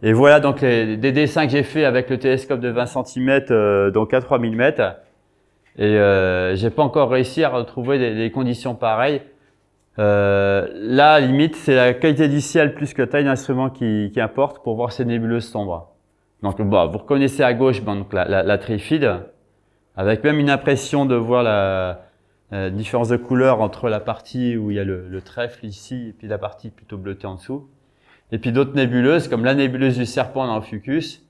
Et voilà donc des dessins que j'ai fait avec le télescope de 20 cm, donc à 3000 mètres. Et j'ai pas encore réussi à retrouver des conditions pareilles. Là, limite, c'est la qualité du ciel plus que la taille d'instrument qui importe pour voir ces nébuleuses sombres. Donc, bon, vous reconnaissez à gauche donc la Trifide, avec même une impression de voir la différence de couleur entre la partie où il y a le trèfle ici et puis la partie plutôt bleutée en dessous. Et puis d'autres nébuleuses, comme la nébuleuse du Serpent dans le Fucus.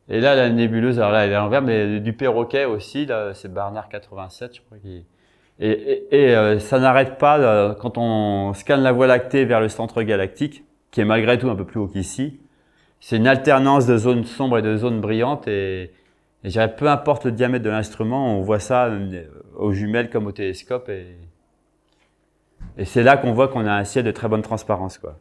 Et là, la nébuleuse, alors là, elle est à l'envers, mais du Perroquet aussi, là, c'est Barnard 87, je crois. Ça n'arrête pas quand on scanne la Voie lactée vers le centre galactique, qui est malgré tout un peu plus haut qu'ici. C'est une alternance de zones sombres et de zones brillantes et je dirais, peu importe le diamètre de l'instrument, on voit ça aux jumelles comme au télescope et c'est là qu'on voit qu'on a un ciel de très bonne transparence, quoi.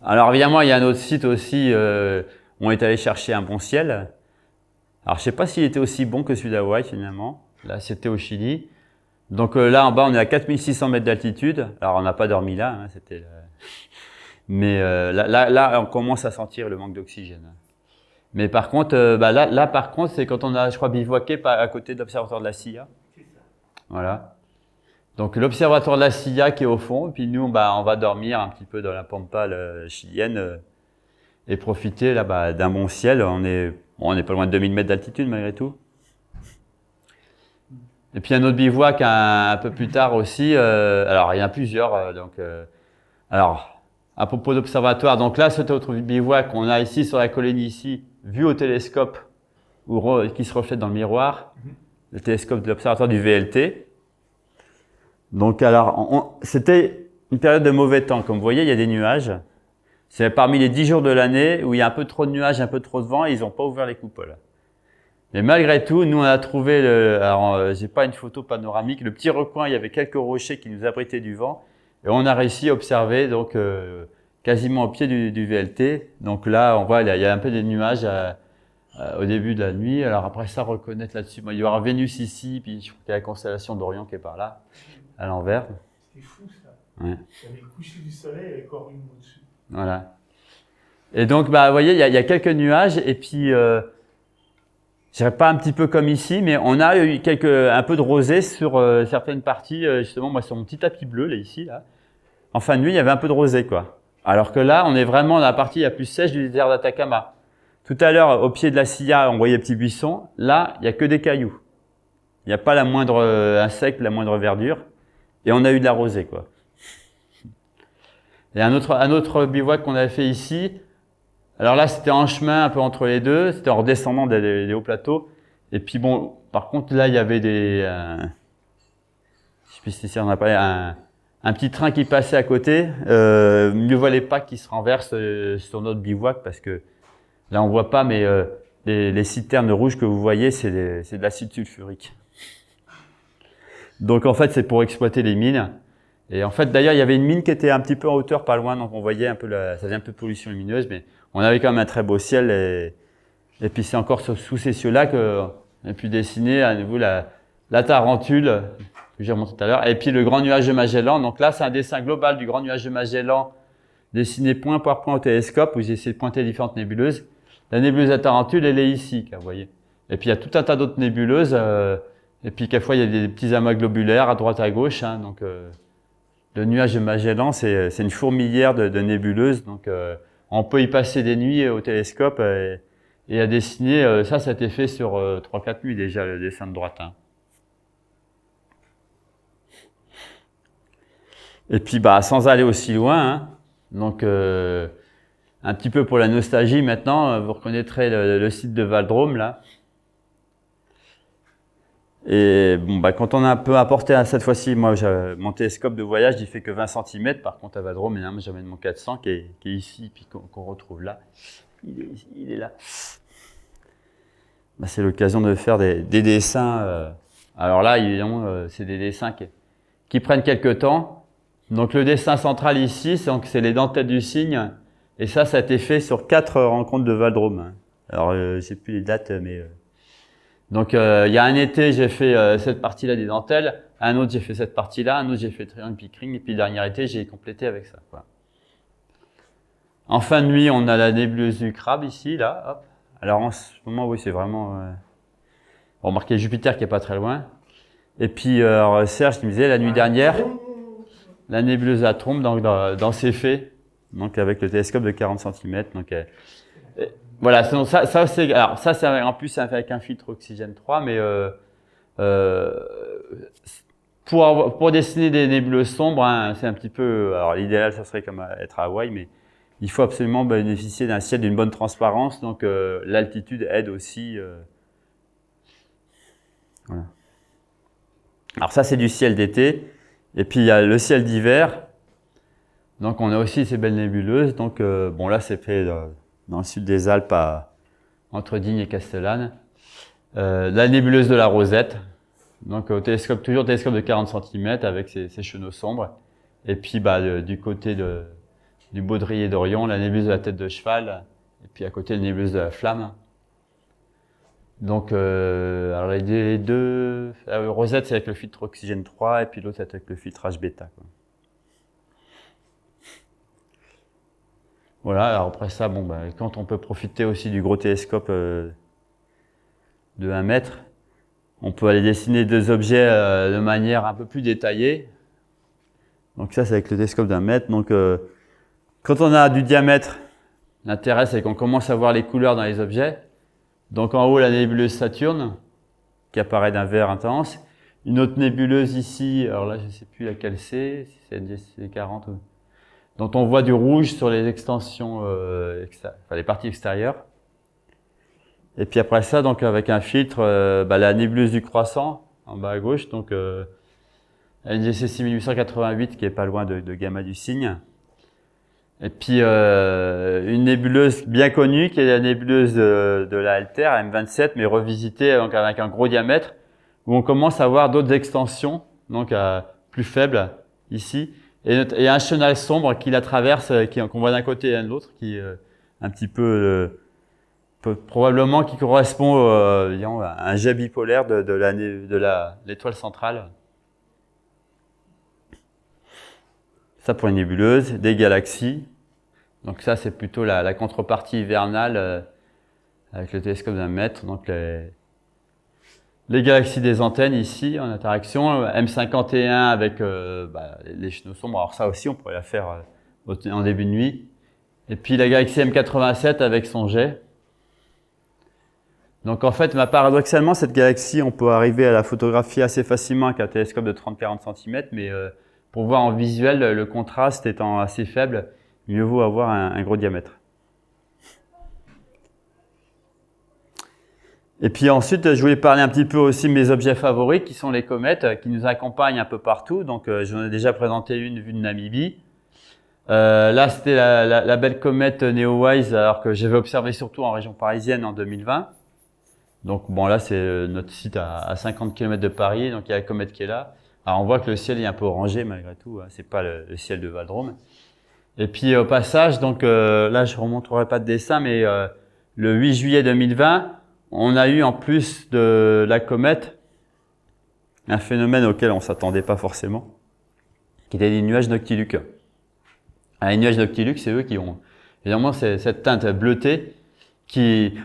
Alors évidemment, il y a un autre site aussi où on est allé chercher un bon ciel. Alors je sais pas s'il était aussi bon que celui d'Hawaï finalement. Là, c'était au Chili. Donc là, en bas, on est à 4600 mètres d'altitude. Alors on n'a pas dormi là, hein, mais là, on commence à sentir le manque d'oxygène. Mais par contre, là, par contre, c'est quand on a, je crois, bivouaqué à côté de l'observatoire de la Silla. Voilà. Donc l'observatoire de la Silla qui est au fond, puis nous, on va dormir un petit peu dans la pampa chilienne et profiter là, d'un bon ciel. On est pas loin de 2000 mètres d'altitude malgré tout. Et puis un autre bivouac un peu plus tard aussi. Alors il y en a plusieurs. Alors à propos d'observatoire, donc là cet autre bivouac qu'on a ici sur la colline ici, vu au télescope qui se reflète dans le miroir, le télescope de l'observatoire du VLT. Donc alors c'était une période de mauvais temps, comme vous voyez, il y a des nuages. C'est parmi les 10 jours de l'année où il y a un peu trop de nuages, un peu trop de vent, et ils n'ont pas ouvert les coupoles. Mais malgré tout, nous on a trouvé alors j'ai pas une photo panoramique, le petit recoin, il y avait quelques rochers qui nous abritaient du vent, et on a réussi à observer donc quasiment au pied du VLT. Donc là, on voit il y a un peu des nuages au début de la nuit. Alors après ça, reconnaître là-dessus, il y aura Vénus ici, puis je crois qu'il y a la constellation d'Orion qui est par là, à l'envers. C'est fou ça. Ouais. Il y avait le coucher du soleil avec Orion au-dessus. Voilà. Et donc, vous voyez, il y a quelques nuages, et puis je dirais pas un petit peu comme ici, mais on a eu un peu de rosée sur certaines parties. Justement, moi, sur mon petit tapis bleu, là, ici, là. En fin de nuit, il y avait un peu de rosée, quoi. Alors que là, on est vraiment dans la partie la plus sèche du désert d'Atacama. Tout à l'heure, au pied de la Silla, on voyait des petits buissons. Là, il y a que des cailloux. Il n'y a pas la moindre insecte, la moindre verdure. Et on a eu de la rosée, quoi. Et un autre bivouac qu'on avait fait ici. Alors là, c'était en chemin, un peu entre les deux. C'était en redescendant des hauts plateaux. Et puis bon, par contre, là, il y avait je sais plus si on a parlé, un petit train qui passait à côté. Mieux valait pas qu'il se renverse sur notre bivouac parce que là, on voit pas, mais les citernes rouges que vous voyez, c'est de l'acide sulfurique. Donc en fait, c'est pour exploiter les mines. Et en fait, d'ailleurs, il y avait une mine qui était un petit peu en hauteur, pas loin, donc on voyait un peu ça faisait un peu de pollution lumineuse, mais on avait quand même un très beau ciel. Et puis c'est encore sous ces cieux-là qu'on a pu dessiner à nouveau la tarentule que j'ai remonté tout à l'heure. Et puis le grand nuage de Magellan. Donc là, c'est un dessin global du grand nuage de Magellan, dessiné point par point au télescope, où j'ai essayé de pointer différentes nébuleuses. La nébuleuse à tarentule, elle est ici, vous voyez. Et puis il y a tout un tas d'autres nébuleuses. Et puis quelquefois, il y a des petits amas globulaires à droite à gauche. Hein, donc le nuage de Magellan, c'est une fourmilière de nébuleuses. Donc on peut y passer des nuits au télescope et à dessiner. Ça a été fait sur 3-4 nuits déjà, le dessin de droite. Hein. Et puis sans aller aussi loin, hein, donc un petit peu pour la nostalgie maintenant, vous reconnaîtrez le site de Val-Drôme là. Et bon, quand on a un peu apporté cette fois-ci, moi, mon télescope de voyage, il fait que 20 cm. Par contre, à Val-Drôme, j'amène mon 400 qui est ici, puis qu'on retrouve là. Il est là. C'est l'occasion de faire des dessins. Alors là, évidemment, c'est des dessins qui prennent quelques temps. Donc le dessin central ici, c'est les dentelles du cygne. Et ça a été fait sur 4 rencontres de Val-Drôme. Alors, je sais plus les dates, mais... Donc, il y a un été, j'ai fait cette partie-là des dentelles. Un autre, j'ai fait cette partie-là. Un autre, j'ai fait triangle pickering. Et puis, le dernier été, j'ai complété avec ça. Quoi. En fin de nuit, on a la nébuleuse du crabe ici, là. Hop. Alors, en ce moment, oui, c'est vraiment... remarquez Jupiter qui est pas très loin. Et puis, Serge qui me disait, la nuit dernière, la nébuleuse à trompe dans ses faits. donc avec le télescope de 40 cm. Donc, voilà, sinon, ça c'est, alors ça c'est en plus avec un filtre oxygène 3, mais pour dessiner des nébuleuses sombres, hein, c'est un petit peu, alors l'idéal ça serait comme être à Hawaï, mais il faut absolument bénéficier d'un ciel d'une bonne transparence, donc l'altitude aide aussi. Voilà. Alors ça c'est du ciel d'été, et puis il y a le ciel d'hiver. Donc on a aussi ces belles nébuleuses. Donc bon là c'est fait dans le sud des Alpes, entre Digne et Castellane. La nébuleuse de la Rosette. Donc au télescope, toujours télescope de 40 cm avec ses chenaux sombres. Et puis du côté du Baudrier d'Orion, la nébuleuse de la tête de cheval. Et puis à côté la nébuleuse de la Flamme. Donc alors les deux, Rosette c'est avec le filtre oxygène 3 et puis l'autre c'est avec le filtre H-bêta, quoi. Voilà, alors après ça, bon, quand on peut profiter aussi du gros télescope de 1 mètre, on peut aller dessiner deux objets de manière un peu plus détaillée. Donc ça, c'est avec le télescope d'1 mètre. Donc quand on a du diamètre, l'intérêt, c'est qu'on commence à voir les couleurs dans les objets. Donc en haut, la nébuleuse Saturne, qui apparaît d'un vert intense. Une autre nébuleuse ici, alors là, je ne sais plus laquelle c'est NGC 40 dont on voit du rouge sur les extensions, les parties extérieures. Et puis après ça, donc avec un filtre, la nébuleuse du Croissant, en bas à gauche, donc NGC 6888 qui est pas loin de Gamma du Cygne. Et puis une nébuleuse bien connue qui est la nébuleuse de la Altair, M27, mais revisitée donc avec un gros diamètre, où on commence à voir d'autres extensions, donc plus faibles ici. Et un chenal sombre qui la traverse, qu'on voit d'un côté et de l'autre, qui est un petit peu, probablement qui correspond à un jet bipolaire de l'étoile centrale. Ça pour une nébuleuse, des galaxies. Donc ça c'est plutôt la contrepartie hivernale avec le télescope d'1 mètre. Donc les galaxies des antennes ici en interaction, M51 avec les chenaux sombres, alors ça aussi on pourrait la faire en début de nuit. Et puis la galaxie M87 avec son jet. Donc en fait, paradoxalement, cette galaxie, on peut arriver à la photographier assez facilement avec un télescope de 30-40 cm, mais pour voir en visuel, le contraste étant assez faible, mieux vaut avoir un gros diamètre. Et puis ensuite, je voulais parler un petit peu aussi de mes objets favoris, qui sont les comètes, qui nous accompagnent un peu partout. Donc, j'en ai déjà présenté une vue de Namibie. Là, c'était la belle comète Neowise, alors que j'avais observé surtout en région parisienne en 2020. Donc, bon, là, c'est notre site à 50 km de Paris. Donc, il y a la comète qui est là. Alors, on voit que le ciel est un peu orangé malgré tout. Hein, c'est pas le ciel de Val-d'Rôme. Et puis, au passage, donc là, je ne remontrerai pas de dessin, mais le 8 juillet 2020, on a eu en plus de la comète un phénomène auquel on ne s'attendait pas forcément, qui était les nuages noctiluques. Les nuages noctiluques, c'est eux qui ont évidemment cette teinte bleutée qui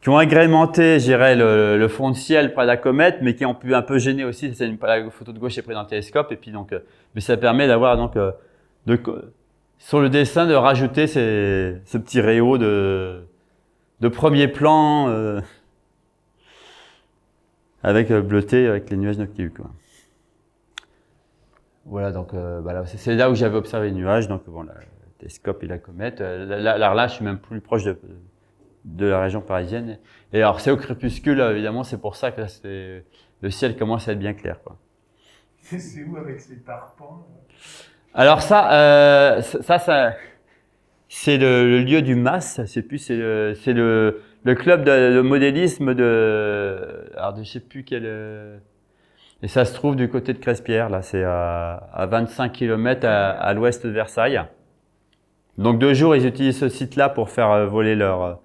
ont agrémenté, je dirais, le fond de ciel près de la comète, mais qui ont pu un peu gêner aussi. C'est la photo de gauche est prise dans le télescope, et puis donc, mais ça permet d'avoir donc sur le dessin de rajouter ce petit rayon de premier plan avec bleuté avec les nuages noctiluques. Voilà, donc c'est là où j'avais observé les nuages. Donc bon, le télescope et la comète. Là, je suis même plus proche de la région parisienne. Et alors, c'est au crépuscule, évidemment, c'est pour ça que le ciel commence à être bien clair, quoi. C'est où avec ces parpaings? Alors ça c'est le lieu du MAS, c'est le club de modélisme alors je sais plus quel, et ça se trouve du côté de Crespierre, là, c'est à 25 km à l'ouest de Versailles. Donc de jour, ils utilisent ce site-là pour faire voler leur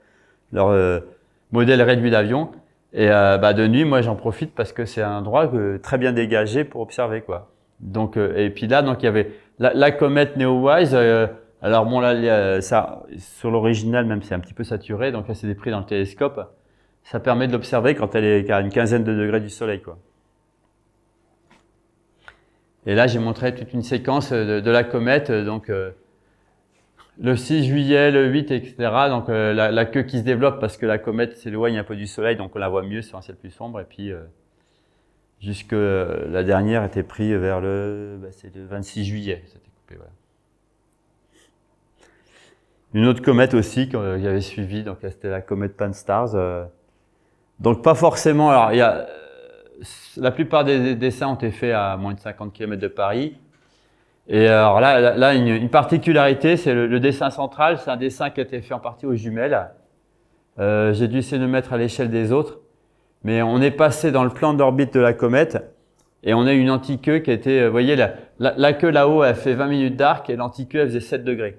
modèle réduit d'avion, et de nuit, moi j'en profite parce que c'est un endroit très bien dégagé pour observer, quoi. Donc et puis là, donc il y avait la comète Neowise. Alors bon là, ça sur l'original même c'est un petit peu saturé, donc là c'est des prix dans le télescope. Ça permet de l'observer quand elle est à une quinzaine de degrés du soleil, quoi. Et là j'ai montré toute une séquence de la comète, donc le 6 juillet, le 8, etc. Donc la queue qui se développe parce que la comète s'éloigne un peu du soleil, donc on la voit mieux sur un ciel plus sombre. Et puis jusque la dernière était prise vers c'est le 26 juillet. C'était coupé, voilà. Une autre comète aussi que j'avais suivie, donc c'était la comète Pan-STARRS. Donc pas forcément. Alors la plupart des dessins ont été faits à moins de 50 km de Paris. Et alors là une particularité, c'est le dessin central. C'est un dessin qui a été fait en partie aux jumelles. J'ai dû essayer de le mettre à l'échelle des autres, mais on est passé dans le plan d'orbite de la comète et on a une anti-queue qui a été, vous voyez, la queue là-haut, elle fait 20 minutes d'arc et l'anti-queue, elle faisait 7 degrés.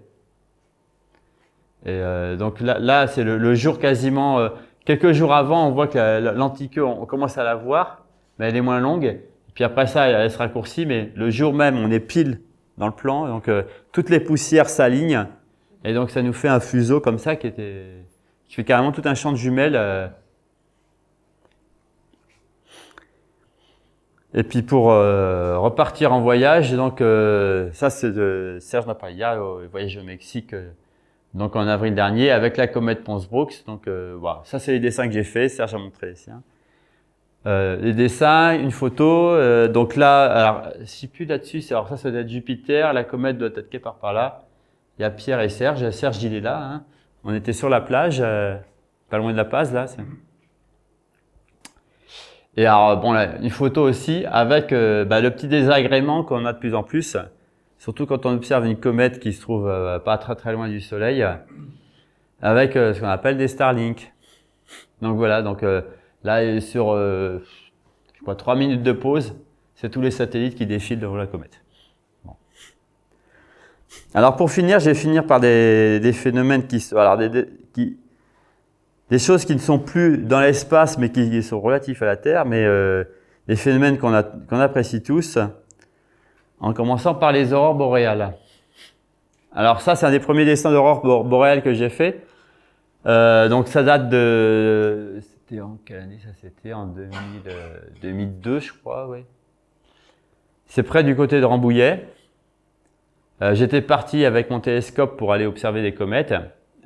Et donc là c'est le jour quasiment, quelques jours avant, on voit que l'anti-queue, on commence à la voir, mais elle est moins longue. Et puis après ça, elle se raccourcit, mais le jour même, on est pile dans le plan, donc toutes les poussières s'alignent et donc ça nous fait un fuseau comme ça qui fait carrément tout un champ de jumelles. Et puis pour repartir en voyage, donc ça c'est de Serge Napaya au voyage au Mexique, donc en avril dernier avec la comète Pons-Brooks. Donc voilà, ça c'est les dessins que j'ai faits. Serge a montré les siens. Les dessins, une photo. Donc là, alors si plus là-dessus, alors ça doit être Jupiter. La comète doit être quelque part par là. Il y a Pierre et Serge. Serge, il est là. Hein. On était sur la plage, pas loin de la Paz là. Et alors bon, là, une photo aussi avec le petit désagrément qu'on a de plus en plus, surtout quand on observe une comète qui se trouve pas très très loin du Soleil, avec ce qu'on appelle des Starlink. Donc voilà, donc là sur je crois 3 minutes de pause, c'est tous les satellites qui défilent devant la comète. Bon. Alors pour finir, je vais finir par des phénomènes qui sont des choses qui ne sont plus dans l'espace mais qui sont relatifs à la Terre, mais des phénomènes qu'on apprécie tous, en commençant par les aurores boréales. Alors ça, c'est un des premiers dessins d'aurores boréales que j'ai fait. Donc ça date de... C'était en quelle année ça? C'était en 2002, je crois, oui. C'est près du côté de Rambouillet. J'étais parti avec mon télescope pour aller observer des comètes.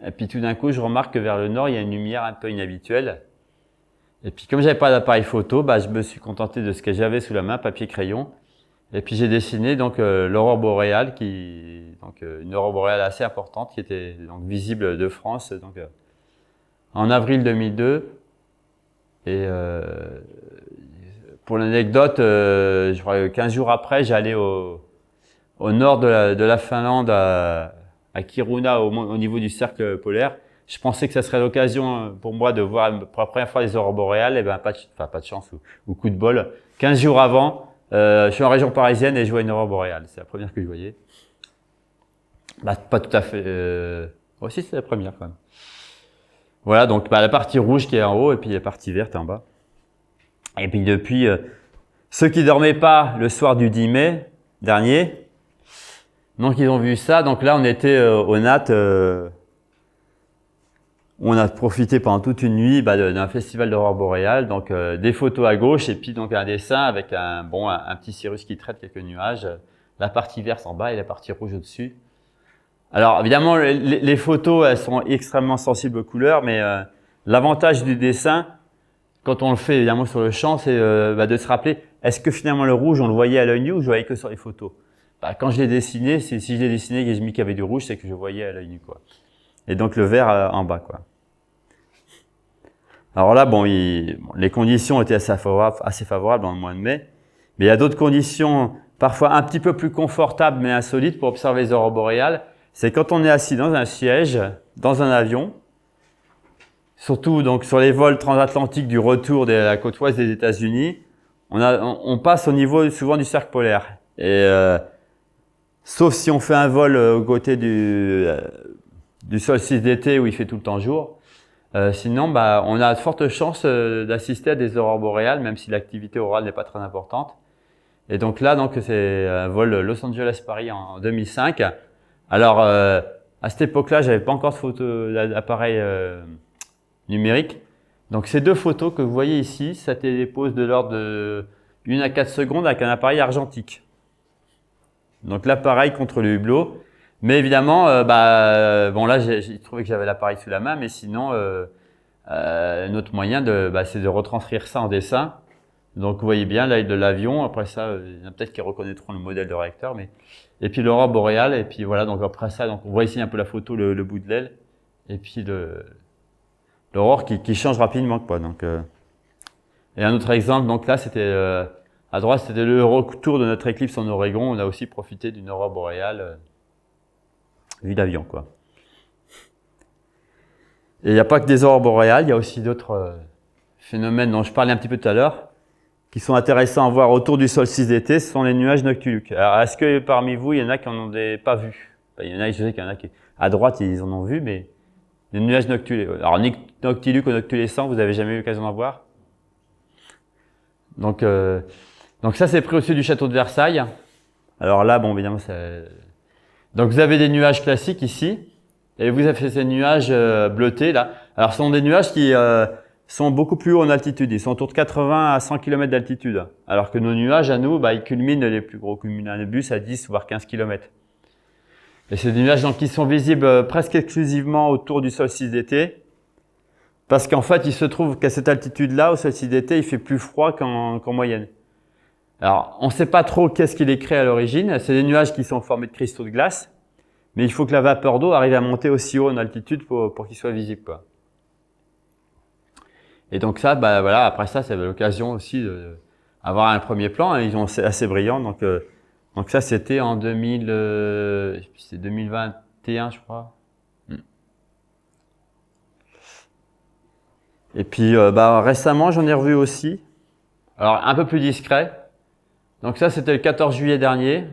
Et puis tout d'un coup, je remarque que vers le nord, il y a une lumière un peu inhabituelle. Et puis comme j'avais pas d'appareil photo, je me suis contenté de ce que j'avais sous la main, papier crayon. Et puis j'ai dessiné donc l'aurore boréale, une aurore boréale assez importante qui était donc visible de France donc en avril 2002. Et pour l'anecdote, je crois que 15 jours après, j'allais au nord de la Finlande, à Kiruna, au niveau du cercle polaire. Je pensais que ça serait l'occasion pour moi de voir pour la première fois les aurores boréales. Et pas de chance ou coup de bol. 15 jours avant, je suis en région parisienne et je vois une aurore boréale. C'est la première que je voyais. Pas tout à fait. Aussi, c'est la première quand même. Voilà, donc la partie rouge qui est en haut et puis la partie verte en bas. Et puis depuis, ceux qui dormaient pas le soir du 10 mai dernier, donc ils ont vu ça. Donc là, on était au NAT. On a profité pendant toute une nuit d'un festival d'aurore boréale. Donc des photos à gauche et puis donc un dessin avec un petit cirrus qui traite quelques nuages. La partie verte en bas et la partie rouge au-dessus. Alors évidemment, les photos, elles sont extrêmement sensibles aux couleurs, mais l'avantage du dessin, quand on le fait évidemment sur le champ, c'est de se rappeler, est-ce que finalement le rouge, on le voyait à l'œil nu ou je voyais que sur les photos? Quand je l'ai dessiné, si je l'ai dessiné et que j'ai mis qu'il y avait du rouge, c'est que je voyais à l'œil nu, quoi. Et donc le vert en bas, quoi. Alors là, les conditions étaient assez favorables dans le mois de mai, mais il y a d'autres conditions, parfois un petit peu plus confortables mais insolites pour observer les aurores boréales. C'est quand on est assis dans un siège, dans un avion, surtout donc sur les vols transatlantiques du retour de la côte ouest des États-Unis, on passe au niveau souvent du cercle polaire. Et sauf si on fait un vol aux côtés du solstice d'été où il fait tout le temps jour. Sinon, on a de fortes chances d'assister à des aurores boréales, même si l'activité aurorale n'est pas très importante. Et donc là, c'est un vol Los Angeles-Paris en 2005. Alors, à cette époque-là, j'avais pas encore de photo d'appareil numérique. Donc, ces deux photos que vous voyez ici, c'était des poses de l'ordre de 1 à 4 secondes avec un appareil argentique. Donc, l'appareil contre le hublot. Mais évidemment, bon là, j'ai trouvé que j'avais l'appareil sous la main, mais sinon, un autre moyen c'est de retranscrire ça en dessin. Donc vous voyez bien l'œil de l'avion. Après ça, il y en a peut-être qui reconnaîtront le modèle de réacteur, mais et puis l'aurore boréale. Et puis voilà. Donc après ça, donc on voit ici un peu la photo, le bout de l'aile, et puis l'aurore qui change rapidement, quoi. Donc et un autre exemple. Donc là, c'était à droite, c'était le retour de notre éclipse en Oregon. On a aussi profité d'une aurore boréale vue d'avion, quoi. Et il n'y a pas que des aurores boréales, il y a aussi d'autres phénomènes dont je parlais un petit peu tout à l'heure, qui sont intéressants à voir autour du solstice d'été, ce sont les nuages noctiluques. Alors, est-ce que parmi vous, il y en a qui n'en ont pas vu? Il y en a, je sais qu'il y en a qui, à droite, ils en ont vu, mais les nuages noctiluques. Alors, noctiluques ou noctulescents, vous avez jamais eu l'occasion d'en voir? Donc ça, c'est pris au-dessus du château de Versailles. Alors là, bon, évidemment, donc vous avez des nuages classiques ici, et vous avez ces nuages bleutés là. Alors, ce sont des nuages qui sont beaucoup plus hauts en altitude. Ils sont autour de 80 à 100 km d'altitude. Alors que nos nuages, à nous, ils culminent, les plus gros cumulonimbus, à 10 voire 15 km. Et c'est des nuages donc, qui sont visibles presque exclusivement autour du solstice d'été. Parce qu'en fait, il se trouve qu'à cette altitude-là, au solstice d'été, il fait plus froid qu'en moyenne. Alors, on ne sait pas trop qu'est-ce qui les crée à l'origine. C'est des nuages qui sont formés de cristaux de glace. Mais il faut que la vapeur d'eau arrive à monter aussi haut en altitude pour qu'ils soient visibles, quoi. Et donc ça, voilà, après ça, c'est l'occasion aussi d'avoir un premier plan. Ils sont assez brillants. Donc ça, c'était en 2021, je crois. Et puis, récemment, j'en ai revu aussi. Alors, un peu plus discret. Donc ça, c'était le 14 juillet dernier.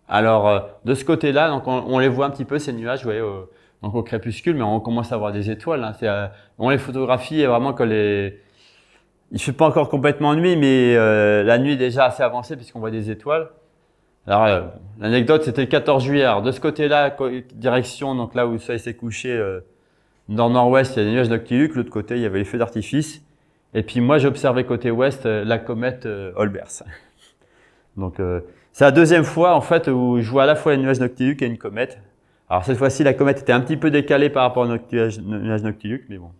Alors, de ce côté-là, donc on les voit un petit peu, ces nuages, vous voyez, donc au crépuscule, mais on commence à voir des étoiles. Hein. On les photographie vraiment quand il fait pas encore complètement nuit, mais la nuit est déjà assez avancée puisqu'on voit des étoiles. Alors, l'anecdote, c'était le 14 juillet. Alors, de ce côté-là, direction, donc là où le soleil s'est couché, nord-nord-ouest, il y a des nuages noctiluques. L'autre côté, il y avait les feux d'artifice. Et puis moi, j'observais côté ouest la comète Olbers. Donc, c'est la deuxième fois, en fait, où je vois à la fois les nuages noctiluques et une comète. Alors, cette fois-ci, la comète était un petit peu décalée par rapport aux nuages noctiluques, mais bon.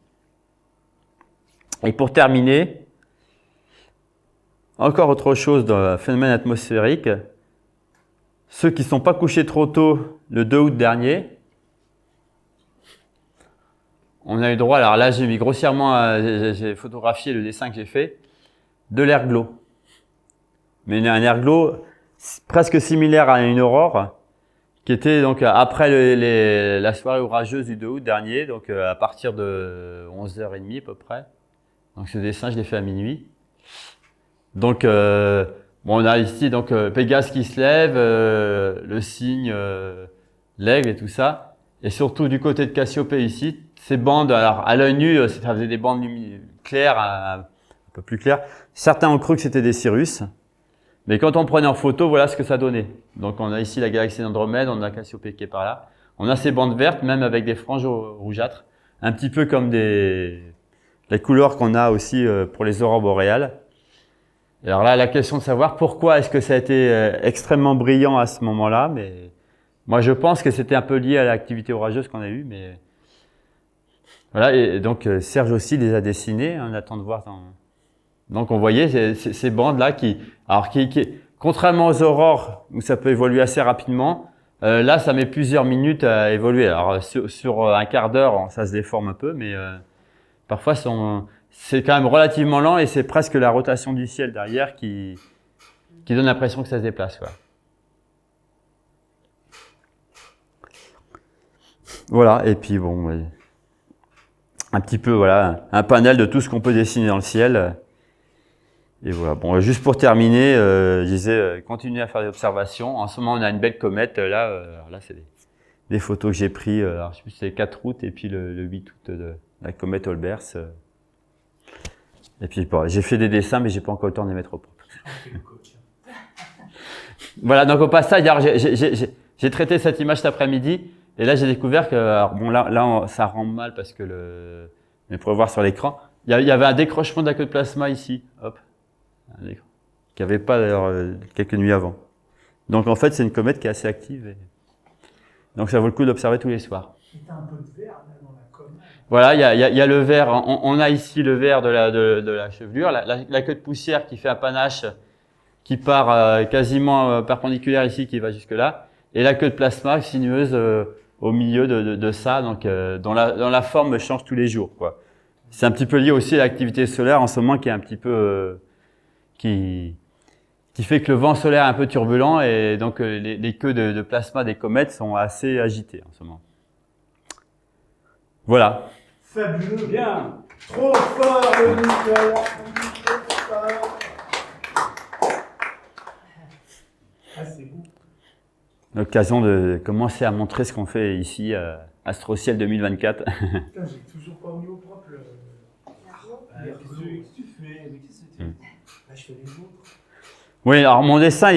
Et pour terminer, encore autre chose dans le phénomène atmosphérique. Ceux qui ne sont pas couchés trop tôt, le 2 août dernier, on a eu droit, alors là j'ai mis grossièrement, j'ai photographié le dessin que j'ai fait, de l'erglo. Mais un erglo presque similaire à une aurore, qui était donc après la soirée orageuse du 2 août dernier, donc à partir de 11h30 à peu près. Donc ce dessin, je l'ai fait à minuit. Donc on a ici donc Pégase qui se lève, le cygne, l'aigle et tout ça. Et surtout du côté de Cassiopée ici, ces bandes, alors à l'œil nu, ça faisait des bandes claires, un peu plus claires. Certains ont cru que c'était des cirrus. Mais quand on prenait en photo, voilà ce que ça donnait. Donc on a ici la galaxie d'Andromède, on a Cassiopée qui est par là. On a ces bandes vertes, même avec des franges rougeâtres. Un petit peu comme les couleurs qu'on a aussi pour les aurores boréales. Et alors là, la question de savoir pourquoi est-ce que ça a été extrêmement brillant à ce moment-là, mais moi je pense que c'était un peu lié à l'activité orageuse qu'on a eue, mais voilà. Et donc Serge aussi les a dessinés, on attend de voir. Donc on voyait ces bandes-là qui, contrairement aux aurores où ça peut évoluer assez rapidement, là ça met plusieurs minutes à évoluer. Alors sur un quart d'heure, ça se déforme un peu, mais parfois c'est quand même relativement lent et c'est presque la rotation du ciel derrière qui donne l'impression que ça se déplace, quoi. Voilà, et puis bon, un petit peu, voilà, un panel de tout ce qu'on peut dessiner dans le ciel. Et voilà, bon, juste pour terminer, je disais, continuez à faire des observations. En ce moment, on a une belle comète, là c'est des photos que j'ai prises, alors je sais plus si c'est le 4 août et puis le 8 août de la comète Olbers. Et puis, bon, j'ai fait des dessins, mais j'ai pas encore le temps de les mettre au propre. Voilà, donc au passage, j'ai traité cette image cet après-midi, et là j'ai découvert que, alors bon là ça rend mal parce que mais pour le voir sur l'écran, il y avait un décrochement de la queue de plasma ici, hop, qu'il n'y avait pas d'ailleurs quelques nuits avant. Donc en fait c'est une comète qui est assez active. Donc ça vaut le coup d'observer tous les soirs. Et t'as un peu de verre là dans la comète. Voilà, il y a le verre, on a ici le verre de la chevelure, la queue de poussière qui fait un panache qui part quasiment perpendiculaire ici, qui va jusque là, et la queue de plasma sinueuse au milieu de ça, donc dont la forme change tous les jours, quoi. C'est un petit peu lié aussi à l'activité solaire en ce moment qui est un petit peu qui fait que le vent solaire est un peu turbulent et donc les queues de plasma des comètes sont assez agitées en ce moment. Voilà. Fabuleux. Bien. Trop fort le Nicolas. Trop fort. Ah, c'est beau. L'occasion de commencer à montrer ce qu'on fait ici à Astrociel 2024. Putain, j'ai toujours pas mis au propre le. Qu'est-ce que tu fais? Mais qu'est-ce que tu fais? Là, je fais les autres. Oui, alors mon dessin,